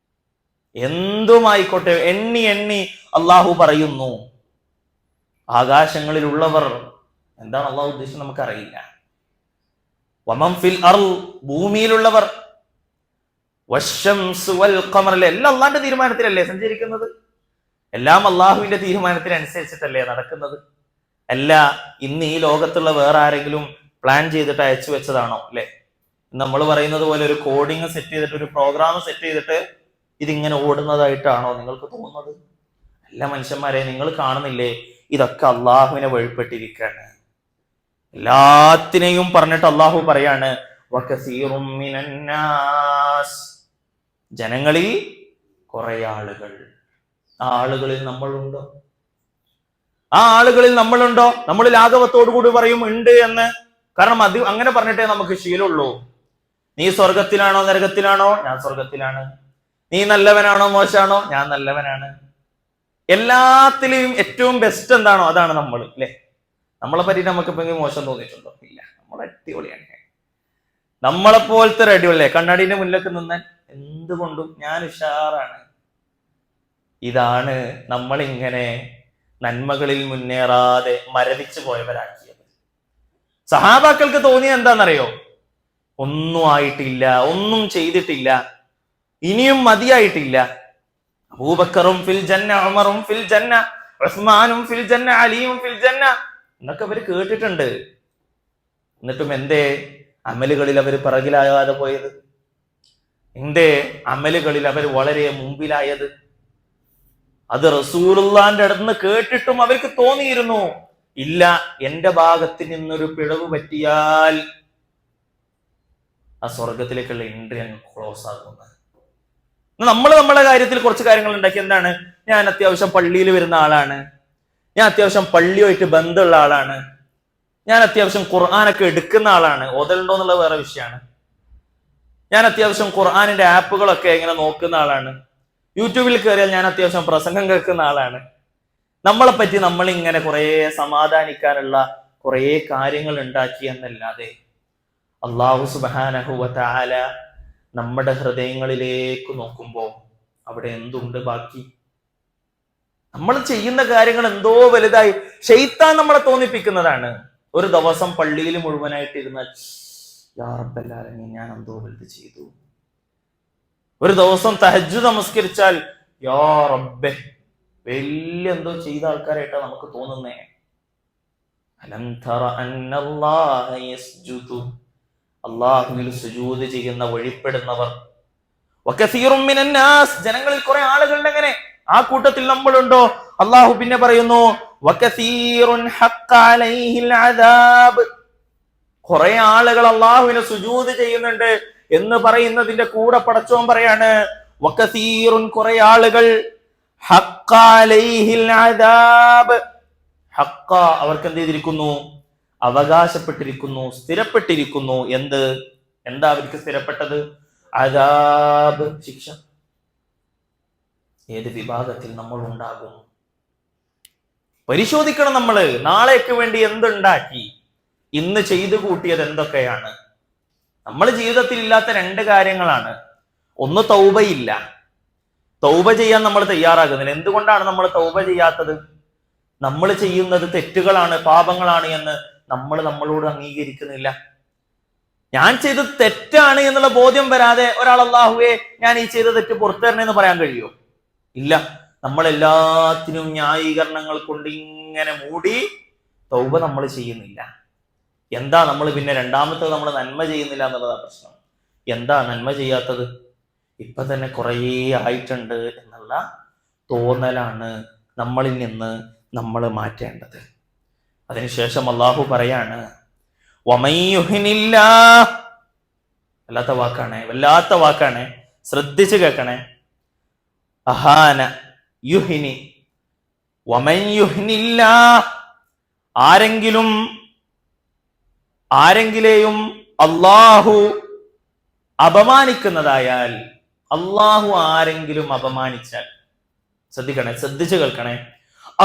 എന്തുമായിക്കോട്ടെ, എണ്ണി എണ്ണി അള്ളാഹു പറയുന്നു. ആകാശങ്ങളിലുള്ളവർ എന്താണ് അള്ളാഹു ഉദ്ദേശിച്ചത് നമുക്കറിയില്ല. വമൻ ഫിൽ അർദ് ഭൂമിയിലുള്ളവർ, വശംസ് വൽ ഖമർ എല്ലാം അള്ളാഹിന്റെ തീരുമാനത്തിലല്ലേ സഞ്ചരിക്കുന്നത്? എല്ലാം അള്ളാഹുവിന്റെ തീരുമാനത്തിനനുസരിച്ചിട്ടല്ലേ നടക്കുന്നത്? അല്ല ഇന്ന് ഈ ലോകത്തുള്ള വേറെ ആരെങ്കിലും പ്ലാൻ ചെയ്തിട്ട് അയച്ചു വെച്ചതാണോ? അല്ലെ, നമ്മൾ പറയുന്നത് പോലെ ഒരു കോഡിങ് സെറ്റ് ചെയ്തിട്ട്, ഒരു പ്രോഗ്രാം സെറ്റ് ചെയ്തിട്ട് ഇതിങ്ങനെ ഓടുന്നതായിട്ടാണോ നിങ്ങൾക്ക് തോന്നുന്നത്? അല്ല മനുഷ്യന്മാരെ, നിങ്ങൾ കാണുന്നില്ലേ, ഇതൊക്കെ അള്ളാഹുവിനെ വഴിപ്പെട്ടിരിക്കുകയാണ്. എല്ലാത്തിനെയും പറഞ്ഞിട്ട് അള്ളാഹു പറയാണ് വകസീറും മിനന്നാസ് ജനങ്ങളിൽ കുറെ ആളുകൾ. ആ ആളുകളിൽ നമ്മളുണ്ടോ? ആ ആളുകളിൽ നമ്മളുണ്ടോ? നമ്മൾ ലാഘവത്തോടു കൂടി പറയും ഉണ്ട് എന്ന്. കാരണം അത് അങ്ങനെ പറഞ്ഞിട്ടേ നമുക്ക് ശീലമുള്ളൂ. നീ സ്വർഗത്തിലാണോ നരകത്തിലാണോ? ഞാൻ സ്വർഗത്തിലാണ്. നീ നല്ലവനാണോ മോശമാണോ? ഞാൻ നല്ലവനാണ്. എല്ലാത്തിലെയും ഏറ്റവും ബെസ്റ്റ് എന്താണോ അതാണ് നമ്മൾ, അല്ലെ? നമ്മളെ പറ്റി നമുക്കിപ്പോ മോശം തോന്നിയിട്ടുണ്ടോ? ഇല്ല, നമ്മൾ അടിപൊളിയാണ്. നമ്മളെപ്പോലത്തെ ഒരു അടിപൊളിയല്ലേ? കണ്ണാടിന്റെ മുന്നിലൊക്കെ നിന്നാൽ എന്തുകൊണ്ടും ഞാൻ ഉഷാറാണ്. ഇതാണ് നമ്മളിങ്ങനെ നന്മകളിൽ മുന്നേറാതെ മരവിച്ചു പോയവരാക്കിയത്. സഹാബാക്കൾക്ക് തോന്നിയത് എന്താണെന്നറിയോ? ഒന്നും ആയിട്ടില്ല, ഒന്നും ചെയ്തിട്ടില്ല, ഇനിയും മതിയായിട്ടില്ല. അബൂബക്കറും ഫിൽ ജന്ന, ഉമറും ഫിൽ ജന്ന, ഉസ്മാനും ഫിൽ ജന്ന, അലിയും ഫിൽ ജന്ന എന്നൊക്കെ അവര് കേട്ടിട്ടുണ്ട്. എന്നിട്ടും എന്തേ അമലുകളിൽ അവർ പിറകിലാകാതെ പോയത്? എന്തേ അമലുകളിൽ അവർ വളരെ മുമ്പിലായത്? അത് റസൂലുള്ളാന്റെ അടുത്ത് നിന്ന് കേട്ടിട്ടും അവർക്ക് തോന്നിയിരുന്നു, ഇല്ല, എന്റെ ഭാഗത്ത് നിന്നൊരു പിഴവ് പറ്റിയാൽ ആ സ്വർഗത്തിലേക്കുള്ള എൻട്രി അങ്ങ് ക്ലോസ് ആകുന്നത്. നമ്മൾ നമ്മളെ കാര്യത്തിൽ കുറച്ച് കാര്യങ്ങൾ ഉണ്ടാക്കി. എന്താണ്? ഞാൻ അത്യാവശ്യം പള്ളിയിൽ വരുന്ന ആളാണ്, ഞാൻ അത്യാവശ്യം പള്ളിയുമായിട്ട് ബന്ധമുള്ള ആളാണ്, ഞാൻ അത്യാവശ്യം ഖുർആനൊക്കെ എടുക്കുന്ന ആളാണ്. ഓതലുണ്ടോ എന്നുള്ളത് വേറെ വിഷയമാണ്. ഞാൻ അത്യാവശ്യം ഖുർആനിന്റെ ആപ്പുകളൊക്കെ ഇങ്ങനെ നോക്കുന്ന ആളാണ്. യൂട്യൂബിൽ കയറിയാൽ ഞാൻ അത്യാവശ്യം പ്രസംഗം കേൾക്കുന്ന ആളാണ്. നമ്മളെ പറ്റി നമ്മൾ ഇങ്ങനെ കുറെ സമാധാനിക്കാനുള്ള കുറെ കാര്യങ്ങൾ ഉണ്ടാക്കി എന്നല്ലാതെ അല്ലാഹു സുബ്ഹാനഹു വ തആല നമ്മുടെ ഹൃദയങ്ങളിലേക്ക് നോക്കുമ്പോൾ അവിടെ എന്തുണ്ട് ബാക്കി? നമ്മൾ ചെയ്യുന്ന കാര്യങ്ങൾ എന്തോ വലുതായി ശൈത്താൻ നമ്മളെ തോന്നിപ്പിക്കുന്നതാണ്. ഒരു ദിവസം പള്ളിയിൽ മുഴുവനായിട്ട് ഇരുന്നാൽ യാ റബ്ബൽ ആലമീൻ, ഞാൻ എന്തോ വലുത് ചെയ്തു. ഒരു ദിവസം തഹജ്ജുദ് നമസ്കരിച്ചാൽ യാ റബ്ബേ, വലിയ എന്തോ ചെയ്ത ആൾക്കാരായിട്ടാണ് നമുക്ക് തോന്നുന്നേ. അലം തറ അന്നല്ലാഹ യസ്ജുദു, അല്ലാഹുവിൽ സുജൂദ് ചെയ്യുന്ന, വഴിപ്പെടുന്നവർ. വകസീറും മിനന്നാസ് ജനങ്ങളിൽ കുറെ ആളുകളുണ്ട്. എങ്ങനെ? ആ കൂട്ടത്തിൽ നമ്മളുണ്ടോ? അല്ലാഹു പിന്നെ പറയുന്നു വകസീറുൻ ഹഖ്ഖ അലൈഹിൽ അദാബ്, കുറെ ആളുകൾ അല്ലാഹുവിനെ സുജൂദ് ചെയ്യുന്നുണ്ട് എന്ന് പറയുന്നതിന്റെ കൂടെ പടച്ചോൻ പറയാണ് വകസീറുൻ, കുറെ ആളുകൾ, ഹഖ്ഖ അലൈഹിൽ അദാബ്, ഹഖ്ഖ അവർക്ക് എന്ത് ചെയ്തിരിക്കുന്നു? അവകാശപ്പെട്ടിരിക്കുന്നു, സ്ഥിരപ്പെട്ടിരിക്കുന്നു. എന്താ അവർക്ക് സ്ഥിരപ്പെട്ടത്? അദാബ്, ശിക്ഷ. ഏത് വിഭാഗത്തിൽ നമ്മൾ ഉണ്ടാകും? പരിശോധിക്കണം. നമ്മള് നാളേക്ക് വേണ്ടി എന്തുണ്ടാക്കി, ഇന്ന് ചെയ്തു കൂട്ടിയത് എന്തൊക്കെയാണ്? നമ്മൾ ജീവിതത്തിൽ ഇല്ലാത്ത രണ്ട് കാര്യങ്ങളാണ്. ഒന്ന് തൗബയില്ല, തൗബ ചെയ്യാൻ നമ്മൾ തയ്യാറാകുന്നില്ല. എന്തുകൊണ്ടാണ് നമ്മൾ തൗബ ചെയ്യാത്തത്? നമ്മൾ ചെയ്യുന്നത് തെറ്റുകളാണ്, പാപങ്ങളാണ് എന്ന് നമ്മൾ നമ്മളോട് അംഗീകരിക്കുന്നില്ല. ഞാൻ ചെയ്തത് തെറ്റാണ് എന്നുള്ള ബോധ്യം വരാതെ ഒരാൾ അല്ലാഹുവേ ഞാൻ ഈ ചെയ്ത തെറ്റ് പുറത്തു തരണേ എന്ന് പറയാൻ കഴിയുമോ? ഇല്ല. നമ്മൾ എല്ലാത്തിനും ന്യായീകരണങ്ങൾ കൊണ്ട് ഇങ്ങനെ മൂടി തൗബ നമ്മൾ ചെയ്യുന്നില്ല. എന്താ നമ്മൾ പിന്നെ രണ്ടാമത്തെ നമ്മൾ നന്മ ചെയ്യുന്നില്ല എന്നുള്ളതാ പ്രശ്നം. എന്താ നന്മ ചെയ്യാത്തത്? ഇപ്പൊ തന്നെ കുറേ ആയിട്ടുണ്ട് എന്നുള്ള തോന്നലാണ് നമ്മളിൽ നിന്ന് നമ്മൾ മാറ്റേണ്ടത്. അതിനുശേഷം അള്ളാഹു പറയാണ് വല്ലാത്ത വാക്കാണ്, വല്ലാത്ത വാക്കാണ്, ശ്രദ്ധിച്ചു കേൾക്കണേ. അഹാന യുഹിനി വമൻ യുഹിനില്ല, ആരെങ്കിലെയും അള്ളാഹു അപമാനിക്കുന്നതായാൽ, അള്ളാഹു ആരെങ്കിലും അപമാനിച്ചാൽ, ശ്രദ്ധിക്കണേ, ശ്രദ്ധിച്ചു കേൾക്കണേ,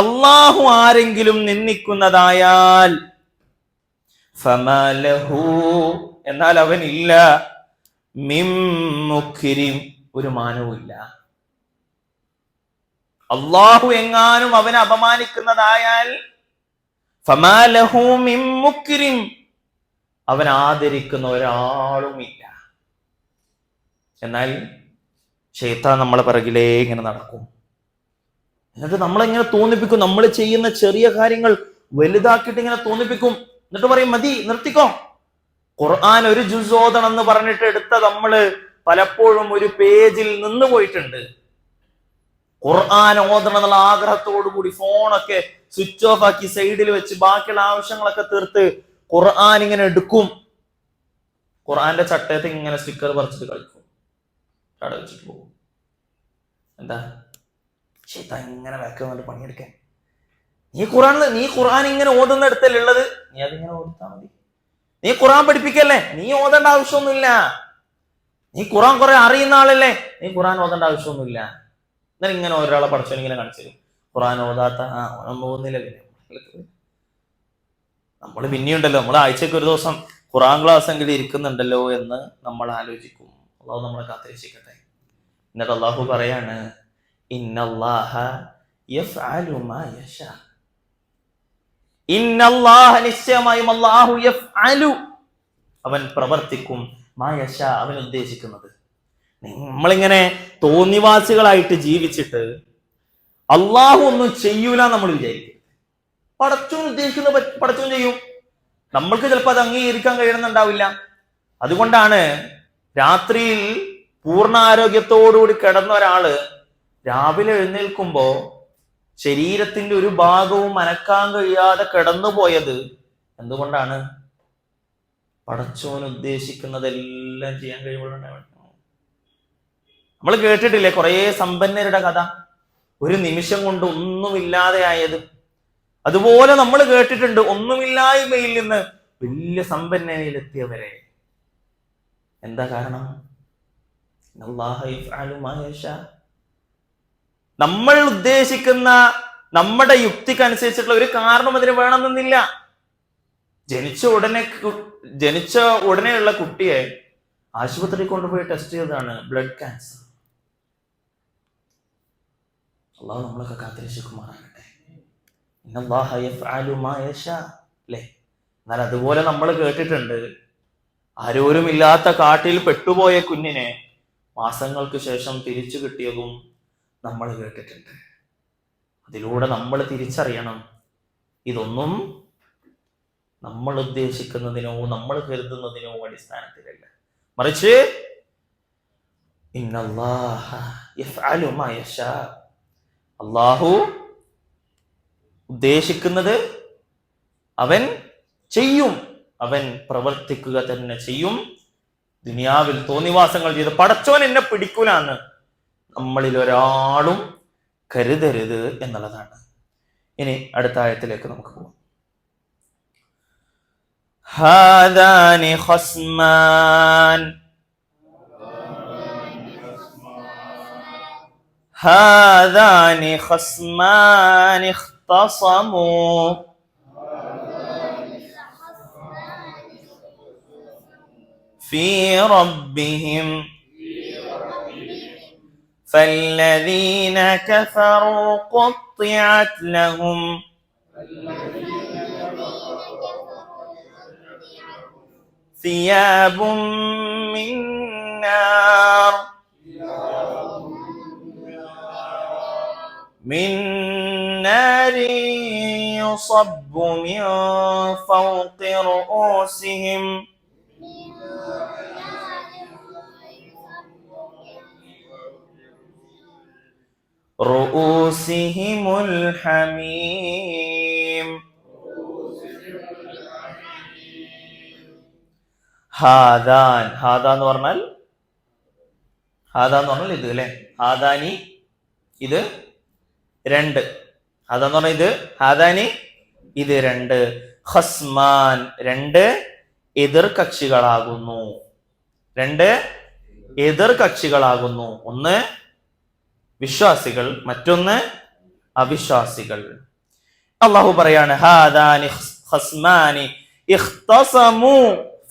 അള്ളാഹു ആരെങ്കിലും നിന്ദിക്കുന്നതായാൽ ഫമലഹു, എന്നാൽ അവനില്ല, മിൻ മുക്രിം, ഒരു മാനവുമില്ല. അള്ളാഹു എങ്ങാനും അവനെ അപമാനിക്കുന്നതായാൽ ഫമലഹു മിൻ മുക്രിം, അവൻ ആദരിക്കുന്ന ഒരാളുമില്ല. എന്നാൽ ശൈത്താൻ നമ്മളെ പിറകിലേ ഇങ്ങനെ നടക്കും. എന്നിട്ട് നമ്മളെങ്ങനെ തോന്നിപ്പിക്കും, നമ്മൾ ചെയ്യുന്ന ചെറിയ കാര്യങ്ങൾ വലുതാക്കിയിട്ട് ഇങ്ങനെ തോന്നിപ്പിക്കും. എന്നിട്ട് പറയും മതി, നിർത്തിക്കോ. ഖുർആൻ ഒരു ജുസ് ഓതണം എന്ന് പറഞ്ഞിട്ട് എടുത്ത നമ്മള് പലപ്പോഴും ഒരു പേജിൽ നിന്ന് പോയിട്ടുണ്ട്. ഖുർആൻ ഓതണം എന്നുള്ള ആഗ്രഹത്തോടു കൂടി ഫോണൊക്കെ സ്വിച്ച് ഓഫ് ആക്കി സൈഡിൽ വെച്ച് ബാക്കിയുള്ള ആവശ്യങ്ങളൊക്കെ തീർത്ത് ഖുർആൻ ഇങ്ങനെ എടുക്കും. ഖുർആന്റെ ചട്ടയത്തിൽ ഇങ്ങനെ സ്റ്റിക്കർ പറിച്ചിട്ട് കളിക്കും, അവിടെ വെച്ചിട്ട് പോകും. എന്താ ശൈത്താൻ ഇങ്ങനെ വെക്കുന്നുണ്ട് പണിയെടുക്കാൻ. നീ ഖുർആൻ ഇങ്ങനെ ഓതുന്ന ഇടത്തല്ലേ ഉള്ളത്, നീ അതിങ്ങനെ ഓടിത്താ മതി. നീ ഖുർആൻ പഠിപ്പിക്കല്ലേ, നീ ഓതേണ്ട ആവശ്യമൊന്നുമില്ല. നീ ഖുർആൻ കുറെ അറിയുന്ന ആളല്ലേ, നീ ഖുർആൻ ഓതേണ്ട ആവശ്യമൊന്നുമില്ല. എന്നാൽ ഇങ്ങനെ ഒരാളെ പഠിച്ചവൻ ഇങ്ങനെ കാണിച്ചു തരും, ഖുർആൻ ഓതാത്ത പോകുന്നില്ല. പിന്നെ നമ്മൾ പിന്നെയുണ്ടല്ലോ, നമ്മൾ ആഴ്ചക്ക് ഒരു ദിവസം ഖുർആൻ ക്ലാസ് എങ്കിലും ഇരിക്കുന്നുണ്ടല്ലോ എന്ന് നമ്മൾ ആലോചിക്കും. അള്ളാഹു നമ്മളെ കാത്തിരക്ഷിക്കട്ടെ. എന്നിട്ട് അള്ളാഹു പറയാണ് ഇന്നല്ലാഹ യഫ്അലു മാ യശാ, ഇന്നല്ലാഹ, നിശ്ചയമായും അല്ലാഹു യഫ്അലു, അവൻ പ്രവർത്തിക്കും, മാ യശാ, അവൻ ഉദ്ദേശിക്കുന്നത്. നമ്മളിങ്ങനെ തോന്നിവാസികളായിട്ട് ജീവിച്ചിട്ട് അള്ളാഹു ഒന്നും ചെയ്യൂല നമ്മൾ വിചാരിക്കും. പടച്ചോൻ ഉദ്ദേശിക്കുന്ന പടച്ചോൻ ചെയ്യും. നമ്മൾക്ക് ചിലപ്പോൾ അത് അംഗീകരിക്കാൻ കഴിയുന്നുണ്ടാവില്ല. അതുകൊണ്ടാണ് രാത്രിയിൽ പൂർണ്ണ ആരോഗ്യത്തോടുകൂടി കിടന്ന ഒരാള് രാവിലെ എഴുന്നേൽക്കുമ്പോ ശരീരത്തിന്റെ ഒരു ഭാഗവും അനക്കാൻ കഴിയാതെ കിടന്നുപോയത് എന്തുകൊണ്ടാണ്? പടച്ചോൻ ഉദ്ദേശിക്കുന്നതെല്ലാം ചെയ്യാൻ കഴിവുള്ളതാണ്. നമ്മൾ കേട്ടിട്ടില്ലേ കുറേ സമ്പന്നരുടെ കഥ, ഒരു നിമിഷം കൊണ്ട് ഒന്നുമില്ലാതെ ആയത്. അതുപോലെ നമ്മൾ കേട്ടിട്ടുണ്ട് ഒന്നുമില്ലായ്മയിൽ നിന്ന് വലിയ സമ്പന്നതയിലെത്തിയവരെ. എന്താ കാരണം? നമ്മൾ ഉദ്ദേശിക്കുന്ന നമ്മുടെ യുക്തിക്കനുസരിച്ചിട്ടുള്ള ഒരു കാരണം അതിന് വേണമെന്നില്ല. ജനിച്ച ഉടനെയുള്ള കുട്ടിയെ ആശുപത്രിയിൽ കൊണ്ടുപോയി ടെസ്റ്റ് ചെയ്തതാണ് ബ്ലഡ് ക്യാൻസർ. അള്ളാഹു നമ്മളൊക്കെ കാത്തിരക്ഷിക്കുമാറാകട്ടെ. അല്ലേ? എന്നാൽ അതുപോലെ നമ്മൾ കേട്ടിട്ടുണ്ട് ആരോരുമില്ലാത്ത കാട്ടിൽ പെട്ടുപോയ കുഞ്ഞിനെ മാസങ്ങൾക്ക് ശേഷം തിരിച്ചു കിട്ടിയതും നമ്മൾ കേട്ടിട്ടുണ്ട്. അതിലൂടെ നമ്മൾ തിരിച്ചറിയണം, ഇതൊന്നും നമ്മൾ ഉദ്ദേശിക്കുന്നതിനോ നമ്മൾ കരുതുന്നതിനോ അടിസ്ഥാനത്തിലല്ല, മറിച്ച് ഇന്നല്ലാഹ യഫ്അലു മാ യശാ, അല്ലാഹു ഉദ്ദേശിക്കുന്നത് അവൻ ചെയ്യും, അവൻ പ്രവർത്തിക്കുക തന്നെ ചെയ്യും. ദുനിയാവിൽ തോന്നിവാസങ്ങൾ ചെയ്ത് പടച്ചോൻ എന്നെ പിടിക്കൂല എന്ന് നമ്മളിൽ ഒരാളും കരുതരുത് എന്നുള്ളതാണ്. ഇനി അടുത്ത ആയത്തിലേക്ക് നമുക്ക് പോകാം. ഹാദാനി ഖസ്മാൻ ഹാദാനി ഖസ്മാൻ ഇഖ്തസമൂ ഫീ റബ്ബിഹിം فالذين كفروا قطعت لهم ثياب من نار من نار يصب من فوق رؤوسهم رؤوسهم الحميم ഹാദാൻ എന്ന് പറഞ്ഞാൽ ഇത് അല്ലെ, ഹാദാനി ഇത് രണ്ട്, ഹാദാന്ന് പറഞ്ഞാൽ ഇത്, ഹാദാനി ഇത് രണ്ട്, ഖസ്മാൻ രണ്ട് എതിർ കക്ഷികളാകുന്നു, രണ്ട് എതിർ കക്ഷികളാകുന്നു, ഒന്ന് വിശ്വാസികൾ മറ്റൊന്ന് അവിശ്വാസികൾ. അള്ളാഹു പറയാണ് ഹാദാനി ഖസ്മാനി ഇഖ്തസമു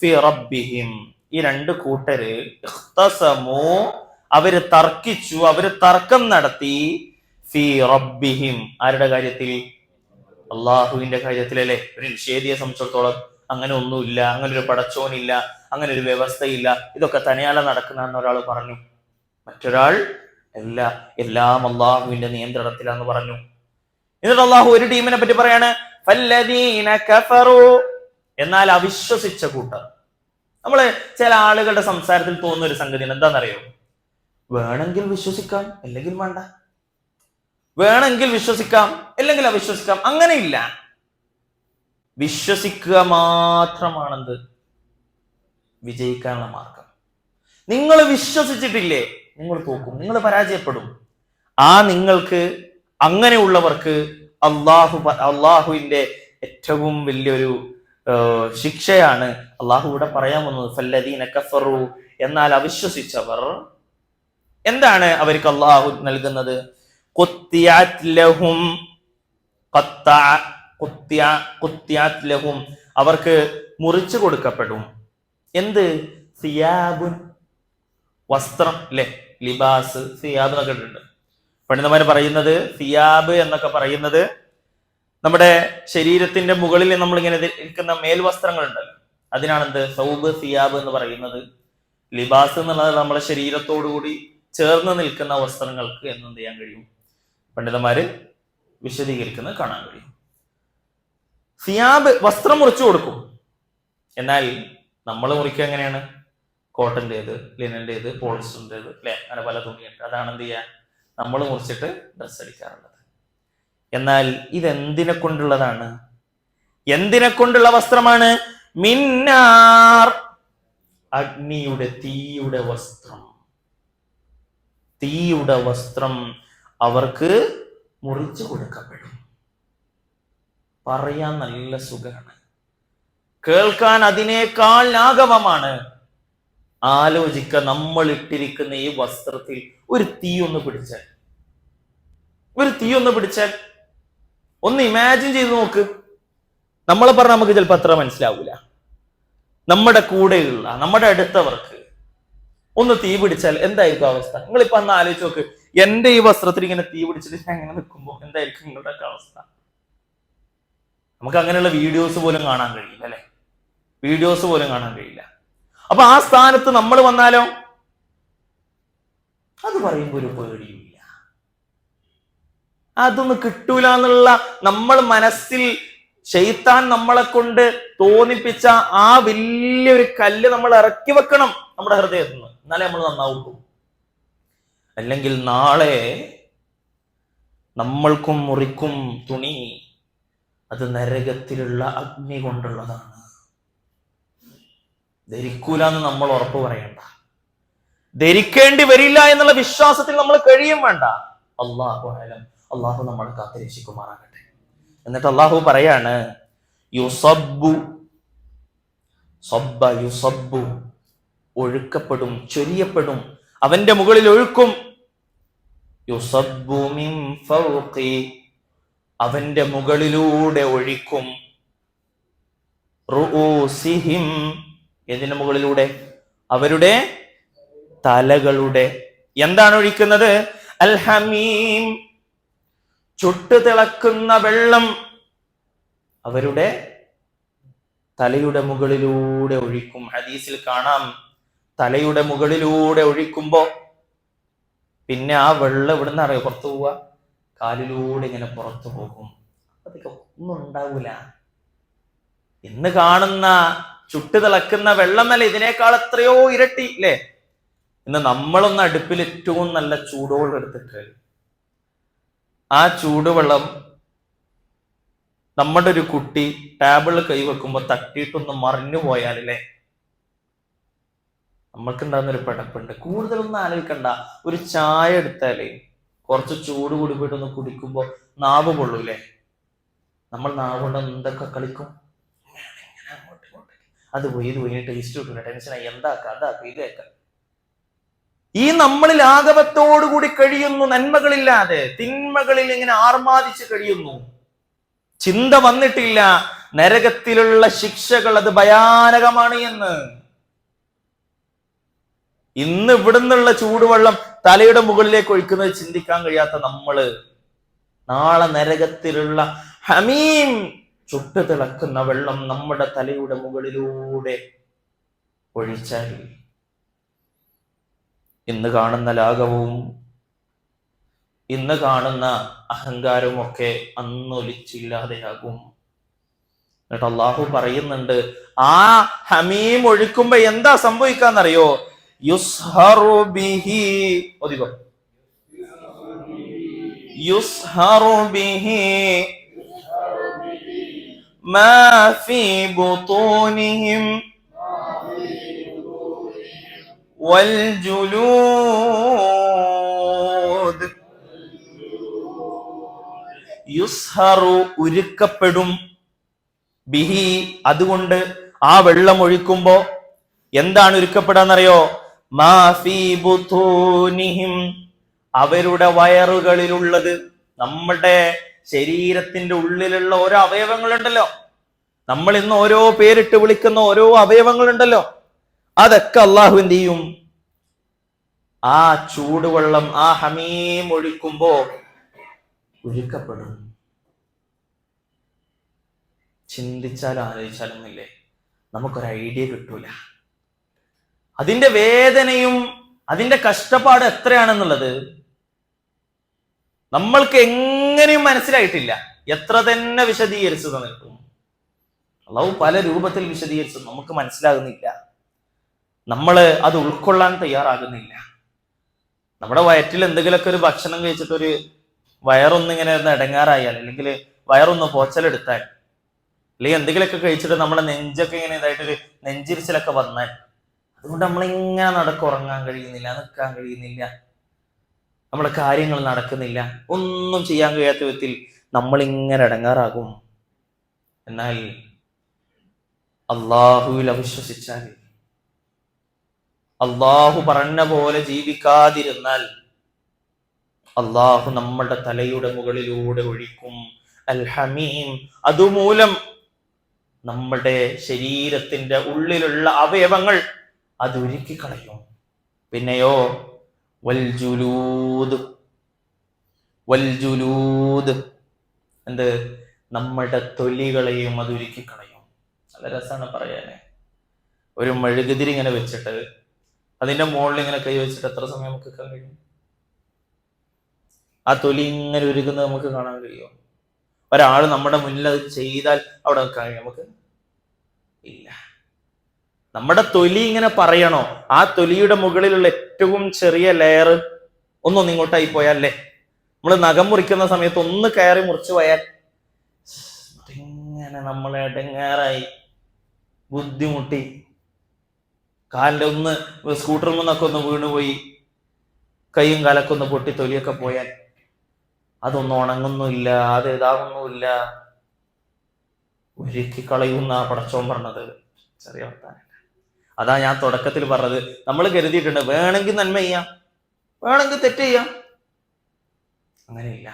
ഫി റബ്ബിഹിം, ഈ രണ്ട് കൂട്ടര് ഇഖ്തസമു അവര് തർക്കിച്ചു, അവര് തർക്കം നടത്തി, ഫി റബ്ബിഹിം ആരുടെ കാര്യത്തിൽ? അള്ളാഹുവിന്റെ കാര്യത്തിൽ അല്ലെ. ഒരു നിഷേധിയെ സംബന്ധിച്ചിടത്തോളം അങ്ങനെ ഒന്നുമില്ല, അങ്ങനെ ഒരു പടച്ചോനില്ല, അങ്ങനെ ഒരു വ്യവസ്ഥയില്ല, ഇതൊക്കെ തനിയാല നടക്കുന്ന ഒരാൾ പറഞ്ഞു. മറ്റൊരാൾ എല്ലാം അള്ളാഹുവിന്റെ നിയന്ത്രണത്തിലാന്ന് പറഞ്ഞു. എന്നിട്ട് അള്ളാഹു ഒരു ടീമിനെ പറ്റി പറയാണ് ഫല്ലദീന കഫറു, എന്നാൽ അവിശ്വസിച്ച കൂട്ടർ. നമ്മള് ചില ആളുകളുടെ സംസാരത്തിൽ തോന്നുന്ന ഒരു സംഗതി എന്താണെന്നറിയോ? വേണമെങ്കിൽ വിശ്വസിക്കാം, അല്ലെങ്കിൽ വേണ്ട, വേണമെങ്കിൽ വിശ്വസിക്കാം, അല്ലെങ്കിൽ അവിശ്വസിക്കാം, അങ്ങനെയില്ല. വിശ്വസിക്കുക മാത്രമാണെന്ത് വിജയിക്കാനുള്ള മാർഗം. നിങ്ങൾ വിശ്വസിച്ചിട്ടില്ലേ, നിങ്ങൾ തോക്കും, നിങ്ങൾ പരാജയപ്പെടും. ആ നിങ്ങൾക്ക് അങ്ങനെയുള്ളവർക്ക് അള്ളാഹുവിന്റെ ഏറ്റവും വലിയൊരു ശിക്ഷയാണ് അള്ളാഹു ഇവിടെ പറയാൻ വന്നത്. ഫല്ലദീന കഫറു, എന്നാൽ അവിശ്വസിച്ചവർ, എന്താണ് അവർക്ക് അള്ളാഹു നൽകുന്നത്? ഖുത്തിഅത് ലഹും, അവർക്ക് മുറിച്ചു കൊടുക്കപ്പെടും. എന്ത്? സിയാബുൻ, വസ്ത്രം അല്ലെ, ലിബാസ്, സിയാബ് എന്നൊക്കെ ഉണ്ട്. പണ്ഡിതന്മാര് പറയുന്നത് സിയാബ് എന്നൊക്കെ പറയുന്നത് നമ്മുടെ ശരീരത്തിന്റെ മുകളിൽ നമ്മളിങ്ങനെ ഇരിക്കുന്ന മേൽവസ്ത്രങ്ങൾ ഉണ്ടല്ലോ, അതിനാണെന്ത് സൗബ് സിയാബ് എന്ന് പറയുന്നത്. ലിബാസ് എന്നുള്ളത് നമ്മുടെ ശരീരത്തോടുകൂടി ചേർന്ന് നിൽക്കുന്ന വസ്ത്രങ്ങൾക്ക് എന്ത് ചെയ്യാൻ കഴിയും? പണ്ഡിതന്മാര് വിശദീകരിക്കുന്നത് കാണാൻ കഴിയും. സിയാബ് വസ്ത്രം മുറിച്ചു കൊടുക്കും. എന്നാൽ നമ്മൾ മുറിക്കുക എങ്ങനെയാണ്? കോട്ടന്റേത്, ലിനന്റേത്, പോളിസ്റ്ററിന്റേത് അല്ലെ, അങ്ങനെ പല തുണിയുണ്ട്. അതാണ് എന്ത് ചെയ്യുക, നമ്മൾ മുറിച്ചിട്ട് ഡ്രസ് അടിക്കാറുള്ളത്. എന്നാൽ ഇതെന്തിനെ കൊണ്ടുള്ളതാണ്? എന്തിനെ കൊണ്ടുള്ള വസ്ത്രമാണ്? മിന്നാർ, അഗ്നിയുടെ, തീയുടെ വസ്ത്രം. തീയുടെ വസ്ത്രം അവർക്ക് മുറിച്ചു കൊടുക്കപ്പെടും. പറയാൻ നല്ല സുഖമാണ്, കേൾക്കാൻ അതിനേക്കാൾ ലാഘവമാണ്. ആലോചിക്ക, നമ്മൾ ഇട്ടിരിക്കുന്ന ഈ വസ്ത്രത്തിൽ ഒരു തീ ഒന്ന് പിടിച്ചാൽ, ഒന്ന് ഇമാജിൻ ചെയ്ത് നോക്ക്. നമ്മളെ പറഞ്ഞാൽ നമുക്ക് ചിലപ്പോൾ അത്ര മനസ്സിലാവൂല. നമ്മുടെ കൂടെയുള്ള, നമ്മുടെ അടുത്തവർക്ക് ഒന്ന് തീ പിടിച്ചാൽ എന്തായിരിക്കും അവസ്ഥ? നിങ്ങളിപ്പോ അന്ന് ആലോചിച്ച് നോക്ക്. എന്റെ ഈ വസ്ത്രത്തിൽ ഇങ്ങനെ തീ പിടിച്ചിട്ട് ഞാൻ ഇങ്ങനെ നിൽക്കുമ്പോൾ എന്തായിരിക്കും നിങ്ങളുടെ അവസ്ഥ? നമുക്ക് അങ്ങനെയുള്ള വീഡിയോസ് പോലും കാണാൻ കഴിയില്ല അല്ലെ, വീഡിയോസ് പോലും കാണാൻ കഴിയില്ല. അപ്പൊ ആ സ്ഥാനത്ത് നമ്മൾ വന്നാലോ? അത് പറയുമ്പോൾ ഒരു പേടിയില്ല, അതൊന്നും കിട്ടൂല എന്നുള്ള നമ്മൾ മനസ്സിൽ ശൈത്താൻ നമ്മളെ കൊണ്ട് തോന്നിപ്പിച്ച ആ വലിയൊരു കല്ല് നമ്മൾ ഇറക്കി വെക്കണം നമ്മുടെ ഹൃദയത്തിൽ നിന്ന്, എന്നാലേ നമ്മൾ നന്നാവുള്ളൂ. അല്ലെങ്കിൽ നാളെ നമ്മൾക്കും മുറിക്കും തുണി അത് നരകത്തിലുള്ള അഗ്നി കൊണ്ടുള്ളതാണ്. ധരിക്കൂല എന്ന് നമ്മൾ ഉറപ്പ് പറയണ്ട, ധരിക്കേണ്ടി വരില്ല എന്നുള്ള വിശ്വാസത്തിൽ നമ്മൾ കഴിയും വേണ്ട. അള്ളാഹു നമ്മളെ കാത്തിരക്ഷിക്കുമാറാകട്ടെ. എന്നിട്ട് അള്ളാഹു പറയാണ് യുസബ്ബു, സബ്ബ യുസബ്ബു, ഒഴുക്കപ്പെടും, ചൊരിയപ്പെടും, അവന്റെ മുകളിൽ ഒഴുക്കും. യുസബ്ബു മിൻ ഫൗഖി, അവന്റെ മുകളിലൂടെ ഒഴിക്കും. റുഊസിഹിം, ഏതിന്റെ മുകളിലൂടെ? അവരുടെ തലകളുടെ. എന്താണ് ഒഴിക്കുന്നത്? അൽ ഹമീം, ചുട്ടു തിളക്കുന്ന വെള്ളം. അവരുടെ തലയുടെ മുകളിലൂടെ ഒഴിക്കും. ഹദീസിൽ കാണാം, തലയുടെ മുകളിലൂടെ ഒഴിക്കുമ്പോ പിന്നെ ആ വെള്ളം എവിടുന്ന് അറിയോ പുറത്തു പോവുക? കാലിലൂടെ ഇങ്ങനെ പുറത്തു പോകും. അതൊക്കെ ഒന്നും ഉണ്ടാവൂല. ഇന്ന് കാണുന്ന ചുട്ടു തിളക്കുന്ന വെള്ളമല്ല, ഇതിനേക്കാൾ എത്രയോ ഇരട്ടി അല്ലേ? ഇന്ന് നമ്മളൊന്ന് അടുപ്പിൽ ഏറ്റവും നല്ല ചൂടോളം എടുത്തിട്ട് ആ ചൂടുവെള്ളം നമ്മുടെ ഒരു കുട്ടി ടേബിളിൽ കൈവെക്കുമ്പോ തട്ടിയിട്ടൊന്ന് മറിഞ്ഞു പോയാലല്ലേ നമ്മൾക്കുണ്ടാകുന്ന ഒരു പിടപ്പുണ്ട്. കൂടുതലൊന്നും ആലോചിക്കണ്ട. ഒരു ചായ എടുത്താലേ കുറച്ച് ചൂട് കൂടി പോയിട്ടൊന്ന് കുടിക്കുമ്പോ നാവ് പൊള്ളൂലേ? നമ്മൾ നാവ് കൊണ്ട് എന്തൊക്കെ കളിക്കും. അത് പോയി ഇത് പോയി ടേസ്റ്റ് കിട്ടൂല, ടെൻഷനായി, എന്താക്ക അതാക്ക ഇതേക്ക. ഈ നമ്മളിൽ ആഗമത്തോടുകൂടി കഴിയുന്നു, നന്മകളില്ലാതെ തിന്മകളിൽ ഇങ്ങനെ ആർമാദിച്ച് കഴിയുന്നു. ചിന്ത വന്നിട്ടില്ല നരകത്തിലുള്ള ശിക്ഷകൾ അത് ഭയാനകമാണ് എന്ന്. ഇന്ന് ഇവിടുന്നുള്ള ചൂടുവെള്ളം തലയുടെ മുകളിലേക്ക് ഒഴിക്കുന്നത് ചിന്തിക്കാൻ കഴിയാത്ത നമ്മള് നാളെ നരകത്തിലുള്ള ഹമീം ചുട്ടു തിളക്കുന്ന വെള്ളം നമ്മുടെ തലയുടെ മുകളിലൂടെ ഒഴിച്ചാൽ ഇന്ന് കാണുന്ന ലാഘവവും ഇന്ന് കാണുന്ന അഹങ്കാരവും ഒക്കെ അന്നൊലിച്ചില്ലാതെയാകും. എന്നിട്ട് അള്ളാഹു പറയുന്നുണ്ട്, ആ ഹമീം ഒഴിക്കുമ്പോ എന്താ സംഭവിക്കാന്നറിയോ? യുസ്ഹറു ബിഹി ഒദികോ യുസ്ഹറു ബിഹി മാ ഫീ ബുതൂനിഹിം വൽ ജുലൂദ്. യുസ്ഹറു ഉരുക്കപ്പെടും, ബിഹി അതുകൊണ്ട്. ആ വെള്ളം ഒഴിക്കുമ്പോ എന്താണ് ഉരുക്കപ്പെടാന്നറിയോ? മാ ഫീ ബുതൂനിഹിം അവരുടെ വയറുകളിലുള്ളത്. നമ്മുടെ ശരീരത്തിന്റെ ഉള്ളിലുള്ള ഓരോ അവയവങ്ങളുണ്ടല്ലോ, നമ്മൾ ഇന്ന് ഓരോ പേരിട്ട് വിളിക്കുന്ന ഓരോ അവയവങ്ങളുണ്ടല്ലോ, അതൊക്കെ അള്ളാഹു എന്ത് ചെയ്യും? ആ ചൂടുവെള്ളം, ആ ഹമീം ഒഴിക്കുമ്പോ ഉരുക്കപ്പെടും. ചിന്തിച്ചാലും ആലോചിച്ചാലൊന്നില്ലേ നമുക്കൊരു ഐഡിയ കിട്ടൂല. അതിന്റെ വേദനയും അതിന്റെ കഷ്ടപ്പാട് എത്രയാണെന്നുള്ളത് നമ്മൾക്ക് എങ്ങനെയും മനസ്സിലായിട്ടില്ല. എത്ര തന്നെ വിശദീകരിച്ചു തന്നിട്ടും അള്ളാഹു പല രൂപത്തിൽ വിശദീകരിച്ചു, നമുക്ക് മനസ്സിലാകുന്നില്ല. നമ്മൾ അത് ഉൾക്കൊള്ളാൻ തയ്യാറാകുന്നില്ല. നമ്മുടെ വയറ്റിൽ എന്തെങ്കിലുമൊക്കെ ഒരു ഭക്ഷണം കഴിച്ചിട്ടൊരു വയറൊന്നിങ്ങനെ ഇടങ്ങാറായാൽ, അല്ലെങ്കിൽ വയറൊന്ന് പോച്ചലെടുത്താൽ, അല്ലെങ്കിൽ എന്തെങ്കിലുമൊക്കെ കഴിച്ചിട്ട് നമ്മുടെ നെഞ്ചൊക്കെ ഇങ്ങനെ ഇതായിട്ടൊരു നെഞ്ചിരിച്ചിലൊക്കെ വന്നാൽ, അതുകൊണ്ട് നമ്മളിങ്ങനെ ഉറങ്ങാൻ കഴിയുന്നില്ല, നിൽക്കാൻ കഴിയുന്നില്ല, നമ്മുടെ കാര്യങ്ങൾ നടക്കുന്നില്ല, ഒന്നും ചെയ്യാൻ കഴിയാത്ത വിധത്തിൽ നമ്മളിങ്ങനെ ഇടങ്ങാറാകും. എന്നാൽ അള്ളാഹുവിൽ അവിശ്വസിച്ചാൽ, അള്ളാഹു പറഞ്ഞ പോലെ ജീവിക്കാതിരുന്നാൽ അള്ളാഹു നമ്മുടെ തലയുടെ മുകളിലൂടെ ഒഴിക്കും അൽ ഹമീം. അതുമൂലം നമ്മുടെ ശരീരത്തിന്റെ ഉള്ളിലുള്ള അവയവങ്ങൾ അത് ഉരുക്കി കളയും. പിന്നെയോ വൽ ജുലൂദ്, വൽ ജുലൂദ് എന്ത്? നമ്മുടെ തൊലികളെയും അത് ഉരുക്കി കളയും. നല്ല രസമാണ് പറയാനേ. ഒരു മെഴുകുതിരി ഇങ്ങനെ വെച്ചിട്ട് അതിന്റെ മുകളിൽ ഇങ്ങനെ കൈ വെച്ചിട്ട് എത്ര സമയം നമുക്ക് നിൽക്കാൻ കഴിയും? ആ തൊലി ഇങ്ങനെ ഉരുകുന്നത് നമുക്ക് കാണാൻ കഴിയും? ഒരാൾ നമ്മുടെ മുന്നിൽ അത് ചെയ്താൽ അവിടെ നിൽക്കാൻ കഴിയും? നമുക്ക് ഇല്ല. നമ്മുടെ തൊലി ഇങ്ങനെ പറയണോ? ആ തൊലിയുടെ മുകളിലുള്ള ഏറ്റവും ചെറിയ ലെയർ ഒന്നൊന്ന് ഇങ്ങോട്ടായി പോയാലേ, നമ്മൾ നഖം മുറിക്കുന്ന സമയത്ത് ഒന്ന് കയറി മുറിച്ചു പോയാൽ ഇങ്ങനെ നമ്മൾ ഇടങ്ങാറായി ബുദ്ധിമുട്ടി, കാലിന്റെ ഒന്ന് സ്കൂട്ടറിൽ നിന്നൊക്കെ ഒന്ന് വീണുപോയി, കൈയും കാലൊക്കെ ഒന്ന് പൊട്ടി തൊലിയൊക്കെ പോയാൽ അതൊന്നും ഉണങ്ങുന്നില്ല, അത് ഇതാകുന്നുമില്ല, ഉരുക്കി കളയുന്ന പടച്ചോൻ പറഞ്ഞത്. ചെറിയ വർത്താനം. അതാ ഞാൻ തുടക്കത്തിൽ പറഞ്ഞത്, നമ്മൾ കരുതിയിട്ടുണ്ട് വേണമെങ്കിൽ നന്മ ചെയ്യാം, വേണമെങ്കിൽ തെറ്റ് ചെയ്യാം. അങ്ങനെയില്ല.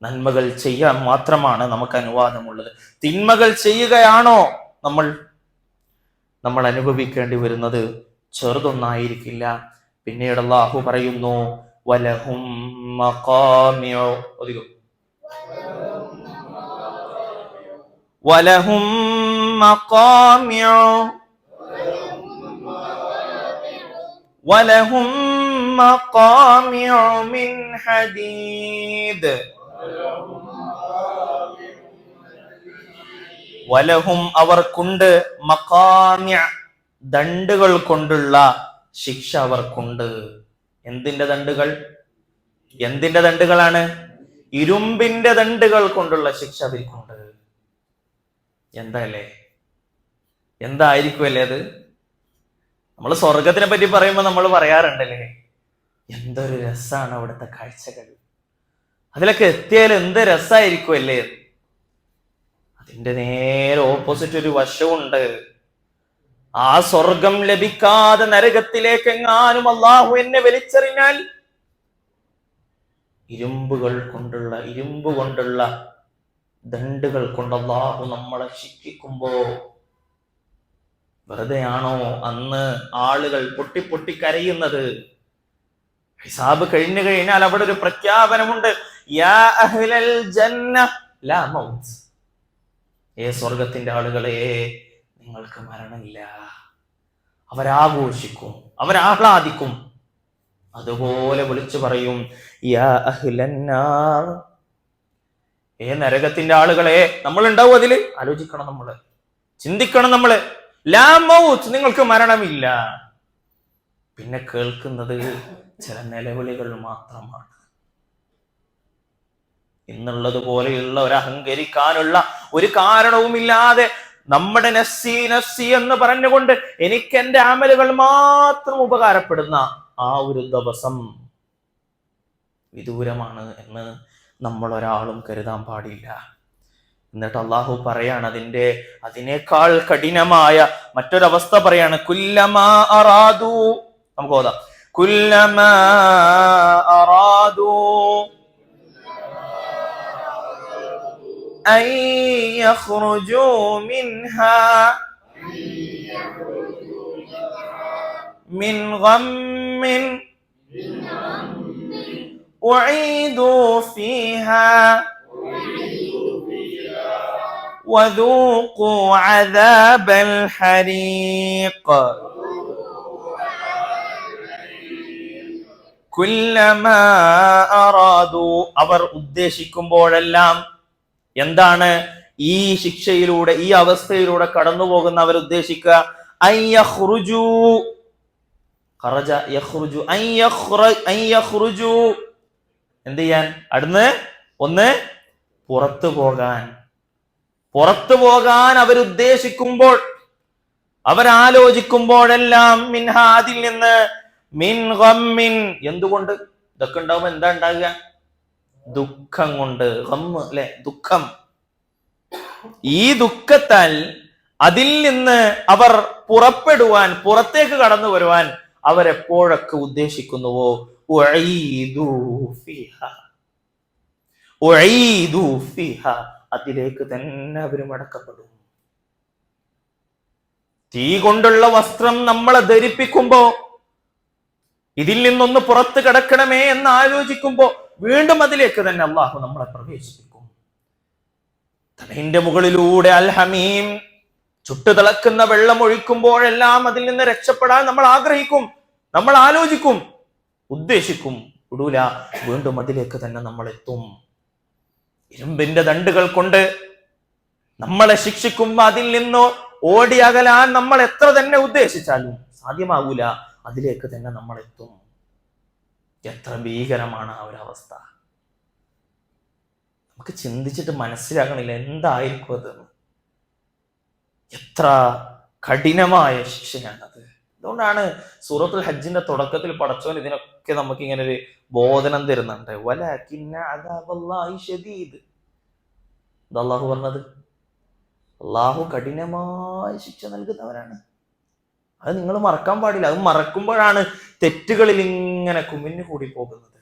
നന്മകൾ ചെയ്യാൻ മാത്രമാണ് നമുക്ക് അനുവാദമുള്ളത്. തിന്മകൾ ചെയ്യുകയാണോ നമ്മൾ അനുഭവിക്കേണ്ടി വരുന്നത് ചെറുതൊന്നായിരിക്കില്ല. പിന്നീട് അല്ലാഹു പറയുന്നു, വലഹും മഖാമിഉ വലഹും മഖാമിഉ വലഹും മഖാമിഉ മിൻ ഹദീദ്. വലഹും അവർക്കുണ്ട്, മഖാമിഅ ദണ്ഡുകൾ കൊണ്ടുള്ള ശിക്ഷ അവർക്കുണ്ട്. എന്തിന്റെ ദണ്ഡുകൾ? എന്തിന്റെ ദണ്ഡുകളാണ്? ഇരുമ്പിന്റെ ദണ്ഡുകൾ കൊണ്ടുള്ള ശിക്ഷ അവർക്കുണ്ട്. എന്താല്ലേ, എന്തായിരിക്കുമല്ലേ അത്? നമ്മൾ സ്വർഗത്തിനെ പറ്റി പറയുമ്പോൾ നമ്മൾ പറയാറുണ്ടല്ലേ, എന്തൊരു രസാണ് അവിടുത്തെ കാഴ്ചകൾ, അതിലൊക്കെ എത്തിയാൽ എന്ത് രസായിരിക്കുമല്ലേ. അതിന്റെ നേരെ ഓപ്പോസിറ്റ് ഒരു വശമുണ്ട്. ആ സ്വർഗം ലഭിക്കാതെ നരകത്തിലേക്ക് എങ്ങാനും അള്ളാഹു എന്നെ വലിച്ചെറിഞ്ഞാൽ ഇരുമ്പ് കൊണ്ടുള്ള ദണ്ഡുകൾ കൊണ്ട് അള്ളാഹു നമ്മളെ ശിക്ഷിക്കുമ്പോ വെറുതെയാണോ അന്ന് ആളുകൾ പൊട്ടി കരയുന്നത്? ഹിസാബ് കഴിഞ്ഞു കഴിഞ്ഞാൽ അവിടെ ഒരു പ്രഖ്യാപനമുണ്ട്, യാ അഹ്ലൽ ജന്ന ലാ മൗത്ത്. സ്വർഗത്തിന്റെ ആളുകളെ, നിങ്ങൾക്ക് മരണമില്ല. അവരാഘോഷിക്കും, അവരാഹ്ലാദിക്കും. അതുപോലെ വിളിച്ചു പറയും, യാ അഹ്ലന്നാർ, നരകത്തിന്റെ ആളുകളെ. നമ്മൾ ഉണ്ടാവും അതില്. ആലോചിക്കണം, നമ്മള് ചിന്തിക്കണം. നമ്മള് ലാ മൗത്ത്, നിങ്ങൾക്ക് മരണമില്ല. പിന്നെ കേൾക്കുന്നത് ചില നിലവിളികൾ മാത്രമാണ്. ഇന്നുള്ളത് പോലെയുള്ള ഒരു അഹങ്കരിക്കാനുള്ള ഒരു കാരണവുമില്ലാതെ നമ്മുടെ നഫ്സി നഫ്സി എന്ന് പറഞ്ഞുകൊണ്ട് എനിക്ക് എന്റെ അമലുകൾ മാത്രം ഉപകാരപ്പെടുന്ന ആ ഒരു ദിവസം വിദൂരമാണ് എന്ന് നമ്മൾ ഒരാളും കരുതാൻ പാടില്ല. എന്നിട്ട് അള്ളാഹു പറയാണ് അതിനേക്കാൾ കഠിനമായ മറ്റൊരവസ്ഥ പറയാണ്. കുല്ലമാ അറാദു, നമുക്ക് ഓതാം. കുല്ലമാ അറാദു أن يخرجوا منها من غم أعيدوا فيها وذوقوا عذاب الحريق كلما أرادوا, അവർ ഉദ്ദേശിക്കുമ്പോഴെല്ലാം. എന്താണ് ഈ ശിക്ഷയിലൂടെ, ഈ അവസ്ഥയിലൂടെ കടന്നു പോകുന്ന അവർ ഉദ്ദേശിക്കുക? എന്ത് ചെയ്യാൻ? അടുന്ന് ഒന്ന് പുറത്തു പോകാൻ അവരുദ്ദേശിക്കുമ്പോൾ, അവരാലോചിക്കുമ്പോഴെല്ലാം, മിൻഹാ, അതിൽ നിന്ന്, മിൻ ഗമ്മിൻ, എന്തുകൊണ്ട്? ഇതൊക്കെ ഉണ്ടാവുമ്പോ എന്താ ഉണ്ടാകുക? ദുഃഖം കൊണ്ട്. ഗമ്മ് അല്ലെ, ദുഃഖം. ഈ ദുഃഖത്താൽ അതിൽ നിന്ന് അവർ പുറത്തേക്ക് കടന്നു വരുവാൻ അവരെപ്പോഴൊക്കെ ഉദ്ദേശിക്കുന്നുവോ, അതിലേക്ക് തന്നെ അവർ മടക്കപ്പെടും. തീ കൊണ്ടുള്ള വസ്ത്രം നമ്മളെ ധരിപ്പിക്കുമ്പോ, ഇതിൽ നിന്നൊന്ന് പുറത്ത് കിടക്കണമേ എന്ന് ആലോചിക്കുമ്പോ വീണ്ടും അതിലേക്ക് തന്നെ അള്ളാഹു നമ്മളെ പ്രവേശിപ്പിക്കും. തലയിന്റെ മുകളിലൂടെ അൽ ഹമീം, ചുട്ടു തിളക്കുന്ന വെള്ളം ഒഴിക്കുമ്പോഴെല്ലാം അതിൽ നിന്ന് രക്ഷപ്പെടാൻ നമ്മൾ ആഗ്രഹിക്കും, നമ്മൾ ആലോചിക്കും, ഉദ്ദേശിക്കും. വിടൂല, വീണ്ടും അതിലേക്ക് തന്നെ നമ്മൾ എത്തും. ഇരുമ്പിന്റെ ദണ്ഡുകൾ കൊണ്ട് നമ്മളെ ശിക്ഷിക്കുമ്പോ അതിൽ നിന്ന് ഓടി അകലാൻ നമ്മൾ എത്ര തന്നെ ഉദ്ദേശിച്ചാലും സാധ്യമാകൂല. അതിലേക്ക് തന്നെ നമ്മൾ എത്തും. എത്ര ഭീകരമാണ് ആ ഒരു അവസ്ഥ. നമുക്ക് ചിന്തിച്ചിട്ട് മനസ്സിലാകണില്ല എന്തായിരിക്കും അതെന്ന്. എത്ര കഠിനമായ ശിക്ഷയാണത്. അതുകൊണ്ടാണ് സൂറത്തുൽ ഹജ്ജിന്റെ തുടക്കത്തിൽ പടച്ചോൻ ഇതിനൊക്കെ നമുക്ക് ഇങ്ങനെ ഒരു ബോധനം തരുന്നുണ്ട്. വലകിന്ന അദാബല്ലാഹി ശദീദ്. അല്ലാഹു പറഞ്ഞത്, അള്ളാഹു കഠിനമായ ശിക്ഷ നൽകുന്നവരാണ്. അത് നിങ്ങൾ മറക്കാൻ പാടില്ല. അത് മറക്കുമ്പോഴാണ് തെറ്റുകളിൽ ഇങ്ങനെ കുമിഞ്ഞു കൂടി പോകുന്നത്.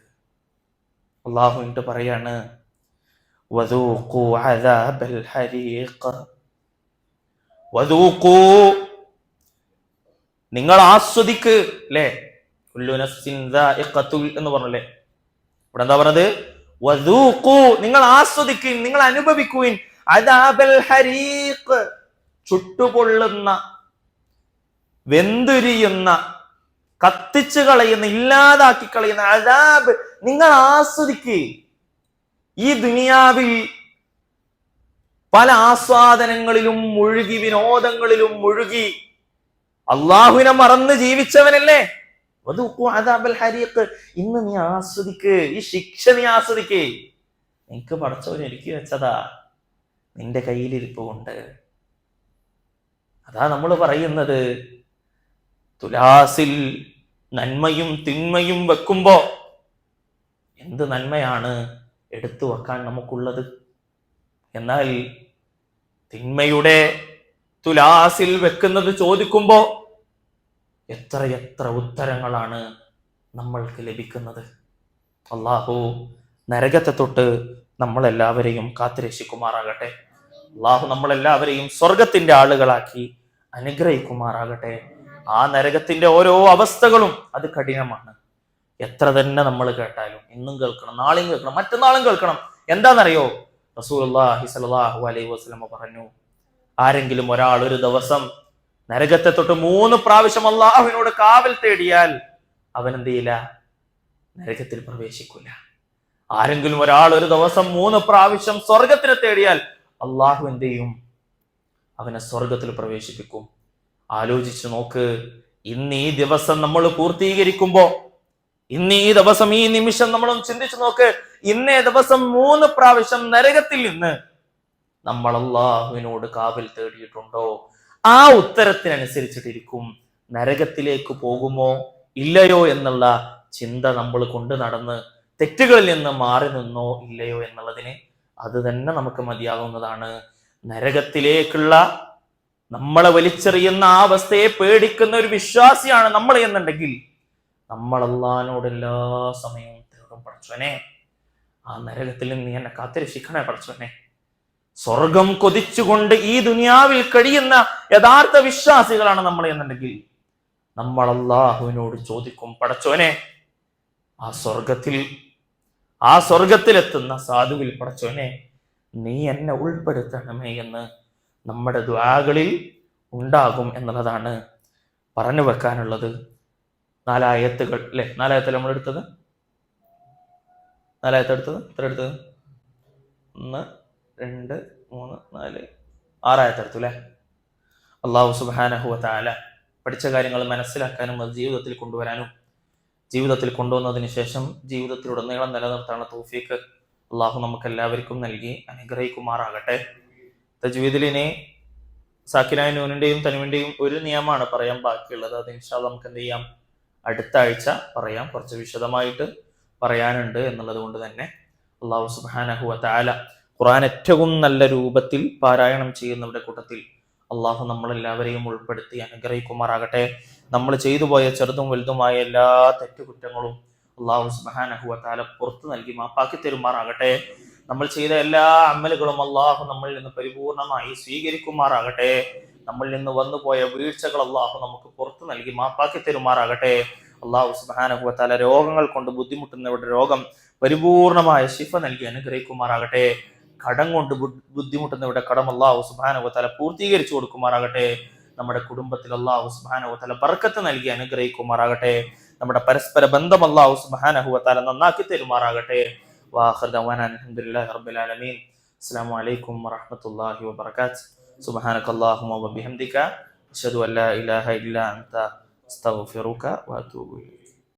അള്ളാഹു എന്നിട്ട് പറയാണ്, വദൂഖൂ അദാബൽ ഹരീഖ്. വദൂഖൂ, നിങ്ങൾ ആസ്വദിക്ക്. അല്ലേ, കുല്ലു നഫ്സിൻ ദാഇഖത്തുൽ എന്ന് പറഞ്ഞല്ലേ. ഇവിടെ എന്താ പറഞ്ഞത്? വദൂഖൂ, നിങ്ങൾ ആസ്വദിക്കുവിൻ, നിങ്ങൾ അനുഭവിക്കുവിൻ അദാബൽ ഹരീഖ്, ചുട്ടുപൊള്ളുന്ന, വെന്തുരിയുന്ന, കത്തിച്ചു കളയുന്ന, ഇല്ലാതാക്കി കളയുന്ന അദാബ് നിങ്ങൾ ആസ്വദിക്കുക. ഈ ദുനിയാവിൽ പല ആസ്വാദനങ്ങളിലും മുഴുകി, വിനോദങ്ങളിലും മുഴുകി അള്ളാഹുവിനെ മറന്ന് ജീവിച്ചവനല്ലേ? അദാബൽ ഹരീഖ്, ഇന്ന് നീ ആസ്വദിക്ക്, ഈ ശിക്ഷ നീ ആസ്വദിക്കേ. നിനക്ക് പടച്ചവൻ ഒരുക്കി വെച്ചതാ, നിന്റെ കയ്യിലിരിപ്പ് കൊണ്ട്. അതാ നമ്മൾ പറയുന്നത്, തുലാസിൽ നന്മയും തിന്മയും വെക്കുമ്പോ എന്ത് നന്മയാണ് എടുത്തു വെക്കാൻ നമുക്കുള്ളത്. എന്നാൽ തിന്മയുടെ തുലാസിൽ വെക്കുന്നത് ചോദിക്കുമ്പോ എത്ര ഉത്തരങ്ങളാണ് നമ്മൾക്ക് ലഭിക്കുന്നത്. അള്ളാഹു നരകത്തെ തൊട്ട് നമ്മളെല്ലാവരെയും കാത്തുരക്ഷിക്കുമാറാകട്ടെ. അള്ളാഹു നമ്മളെല്ലാവരെയും സ്വർഗത്തിന്റെ ആളുകളാക്കി അനുഗ്രഹിക്കുമാറാകട്ടെ. ആ നരകത്തിന്റെ ഓരോ അവസ്ഥകളും അത് കഠിനമാണ്. എത്ര തന്നെ നമ്മൾ കേട്ടാലും ഇന്നും കേൾക്കണം, നാളെയും കേൾക്കണം, മറ്റന്നാളും കേൾക്കണം. എന്താണെന്നറിയോ? റസൂലുള്ളാഹി സ്വല്ലല്ലാഹു അലൈഹി വസല്ലം പറഞ്ഞു, ആരെങ്കിലും ഒരാൾ ഒരു ദിവസം നരകത്തെ തൊട്ട് 3 പ്രാവശ്യം അള്ളാഹുവിനോട് കാവൽ തേടിയാൽ അവൻ എന്ത് ചെയ്യില്ല? നരകത്തിൽ പ്രവേശിക്കൂല. ആരെങ്കിലും ഒരാൾ ഒരു ദിവസം 3 പ്രാവശ്യം സ്വർഗത്തിനെ തേടിയാൽ അള്ളാഹു എന്ത് ചെയ്യും? അവനെ സ്വർഗത്തിൽ പ്രവേശിപ്പിക്കും. ആലോചിച്ചു നോക്ക്, ഇന്ന് ഈ ദിവസം നമ്മൾ പൂർത്തീകരിക്കുമ്പോ, ഇന്ന് ഈ ദിവസം, ഈ നിമിഷം നമ്മളൊന്ന് ചിന്തിച്ചു നോക്ക്. ഇന്നേ ദിവസം 3 പ്രാവശ്യം നരകത്തിൽ നിന്ന് നമ്മൾ അള്ളാഹുവിനോട് കാവൽ തേടിയിട്ടുണ്ടോ? ആ ഉത്തരത്തിനനുസരിച്ചിട്ടിരിക്കും നരകത്തിലേക്ക് പോകുമോ ഇല്ലയോ എന്നുള്ള ചിന്ത നമ്മൾ കൊണ്ട് നടന്ന് തെറ്റുകളിൽ നിന്ന് മാറി നിന്നോ ഇല്ലയോ എന്നുള്ളതിന് അത് തന്നെ നമുക്ക് മതിയാകുന്നതാണ്. നരകത്തിലേക്കുള്ള നമ്മളെ വലിച്ചെറിയുന്ന ആ അവസ്ഥയെ പേടിക്കുന്ന ഒരു വിശ്വാസിയാണ് നമ്മൾ എന്നുണ്ടെങ്കിൽ നമ്മൾ അള്ളാഹിനോട് എല്ലാ സമയവും തേടും, പടച്ചോനെ ആ നരകത്തിൽ നിന്ന് നീ എന്നെ കാത്തുരക്ഷിക്കണേ പടച്ചോനെ. സ്വർഗം കൊതിച്ചുകൊണ്ട് ഈ ദുനിയാവിൽ കഴിയുന്ന യഥാർത്ഥ വിശ്വാസികളാണ് നമ്മൾ എന്നുണ്ടെങ്കിൽ നമ്മൾ അള്ളാഹുവിനോട് ചോദിക്കും, പടച്ചോനെ ആ സ്വർഗത്തിലെത്തുന്ന സാധുവിൽ പടച്ചോനെ നീ എന്നെ ഉൾപ്പെടുത്തണമേ എന്ന് നമ്മുടെ ദുആകളിൽ ഉണ്ടാകും എന്നുള്ളതാണ് പറഞ്ഞു വെക്കാനുള്ളത്. 4 ആയത്തുകൾ അല്ലെ? 4 ആയത്തല്ലേ നമ്മൾ എടുത്തത്? 4 ആയത്ത് എടുത്തത്? എത്ര എടുത്തത്? 1, 2, 3, 4, 6 ആയത്തെടുത്തു അല്ലെ? അല്ലാഹു സുബ്ഹാനഹു വ തആല പഠിച്ച കാര്യങ്ങൾ മനസ്സിലാക്കാനും അത് ജീവിതത്തിൽ കൊണ്ടുവരാനും ജീവിതത്തിൽ കൊണ്ടുവന്നതിന് ശേഷം ജീവിതത്തിലുടനീളം നിലനിർത്താനുള്ള തൗഫീഖ് അള്ളാഹു നമുക്ക് എല്ലാവർക്കും നൽകി അനുഗ്രഹിക്കുമാറാകട്ടെ. തജ്വീദിലിനെ സാക്കിനായ നൂനിന്റെയും തനുവിന്റെയും ഒരു നിയമമാണ് പറയാൻ ബാക്കിയുള്ളത്. അത് ഇൻഷാ അല്ലാഹ് നമുക്ക് എന്ത് ചെയ്യാം, അടുത്ത ആഴ്ച പറയാം. കുറച്ച് വിശദമായിട്ട് പറയാനുണ്ട് എന്നുള്ളത് കൊണ്ട് തന്നെ അള്ളാഹു സുബ്ഹാനഹു വ തആല ഖുർആൻ ഏറ്റവും നല്ല രൂപത്തിൽ പാരായണം ചെയ്യുന്നവരുടെ കൂട്ടത്തിൽ അള്ളാഹു നമ്മളെല്ലാവരെയും ഉൾപ്പെടുത്തി അനുഗ്രഹിക്കുമാറാകട്ടെ. നമ്മൾ ചെയ്തു പോയ ചെറുതും വലുതുമായ എല്ലാ തെറ്റുകുറ്റങ്ങളും അള്ളാഹു സുബ്ഹാനഹു വ തആല പുറത്തു നൽകി മാപ്പാക്കി തരുമാറാകട്ടെ. നമ്മൾ ചെയ്ത എല്ലാ അമലുകളും അള്ളാഹു നമ്മളിൽ നിന്ന് പരിപൂർണമായി സ്വീകരിക്കുമാറാകട്ടെ. നമ്മളിൽ നിന്ന് വന്നുപോയ വീഴ്ചകൾ അള്ളാഹു നമുക്ക് പുറത്തു നൽകി മാപ്പാക്കി തരുമാറാകട്ടെ. അള്ളാഹു സുബ്ഹാനഹു വ തആല രോഗങ്ങൾ കൊണ്ട് ബുദ്ധിമുട്ടുന്നവരുടെ രോഗം പരിപൂർണമായ ശിഫ നൽകി അനുഗ്രഹിക്കുമാറാകട്ടെ. കടം കൊണ്ട് ബുദ്ധിമുട്ടുന്നവരുടെ കടം അള്ളാഹു സുബ്ഹാനഹു വ തആല പൂർത്തീകരിച്ചു കൊടുക്കുമാറാകട്ടെ. നമ്മുടെ കുടുംബത്തിൽ അള്ളാഹു സുബ്ഹാനഹു വ തആല ബർക്കത്ത് നൽകി അനുഗ്രഹിക്കുമാറാകട്ടെ. നമ്മുടെ പരസ്പര ബന്ധം അള്ളാഹു സുബ്ഹാനഹു വ തആല നന്നാക്കി തരുമാറാകട്ടെ. വാഖിറു ദഅവാനാ അൽഹംദുലില്ലാഹി റബ്ബിൽ ആലമീൻ. അസ്സലാമു അലൈക്കും വറഹ്മത്തുള്ളാഹി വബറകാതുഹു. സുബ്ഹാനകല്ലാഹുമ്മ വബിഹംദിക അശ്ഹദു അൻ ലാ ഇലാഹ ഇല്ലാ അൻത അസ്തഗ്ഫിറുക വഅതൂബു ഇലൈക്.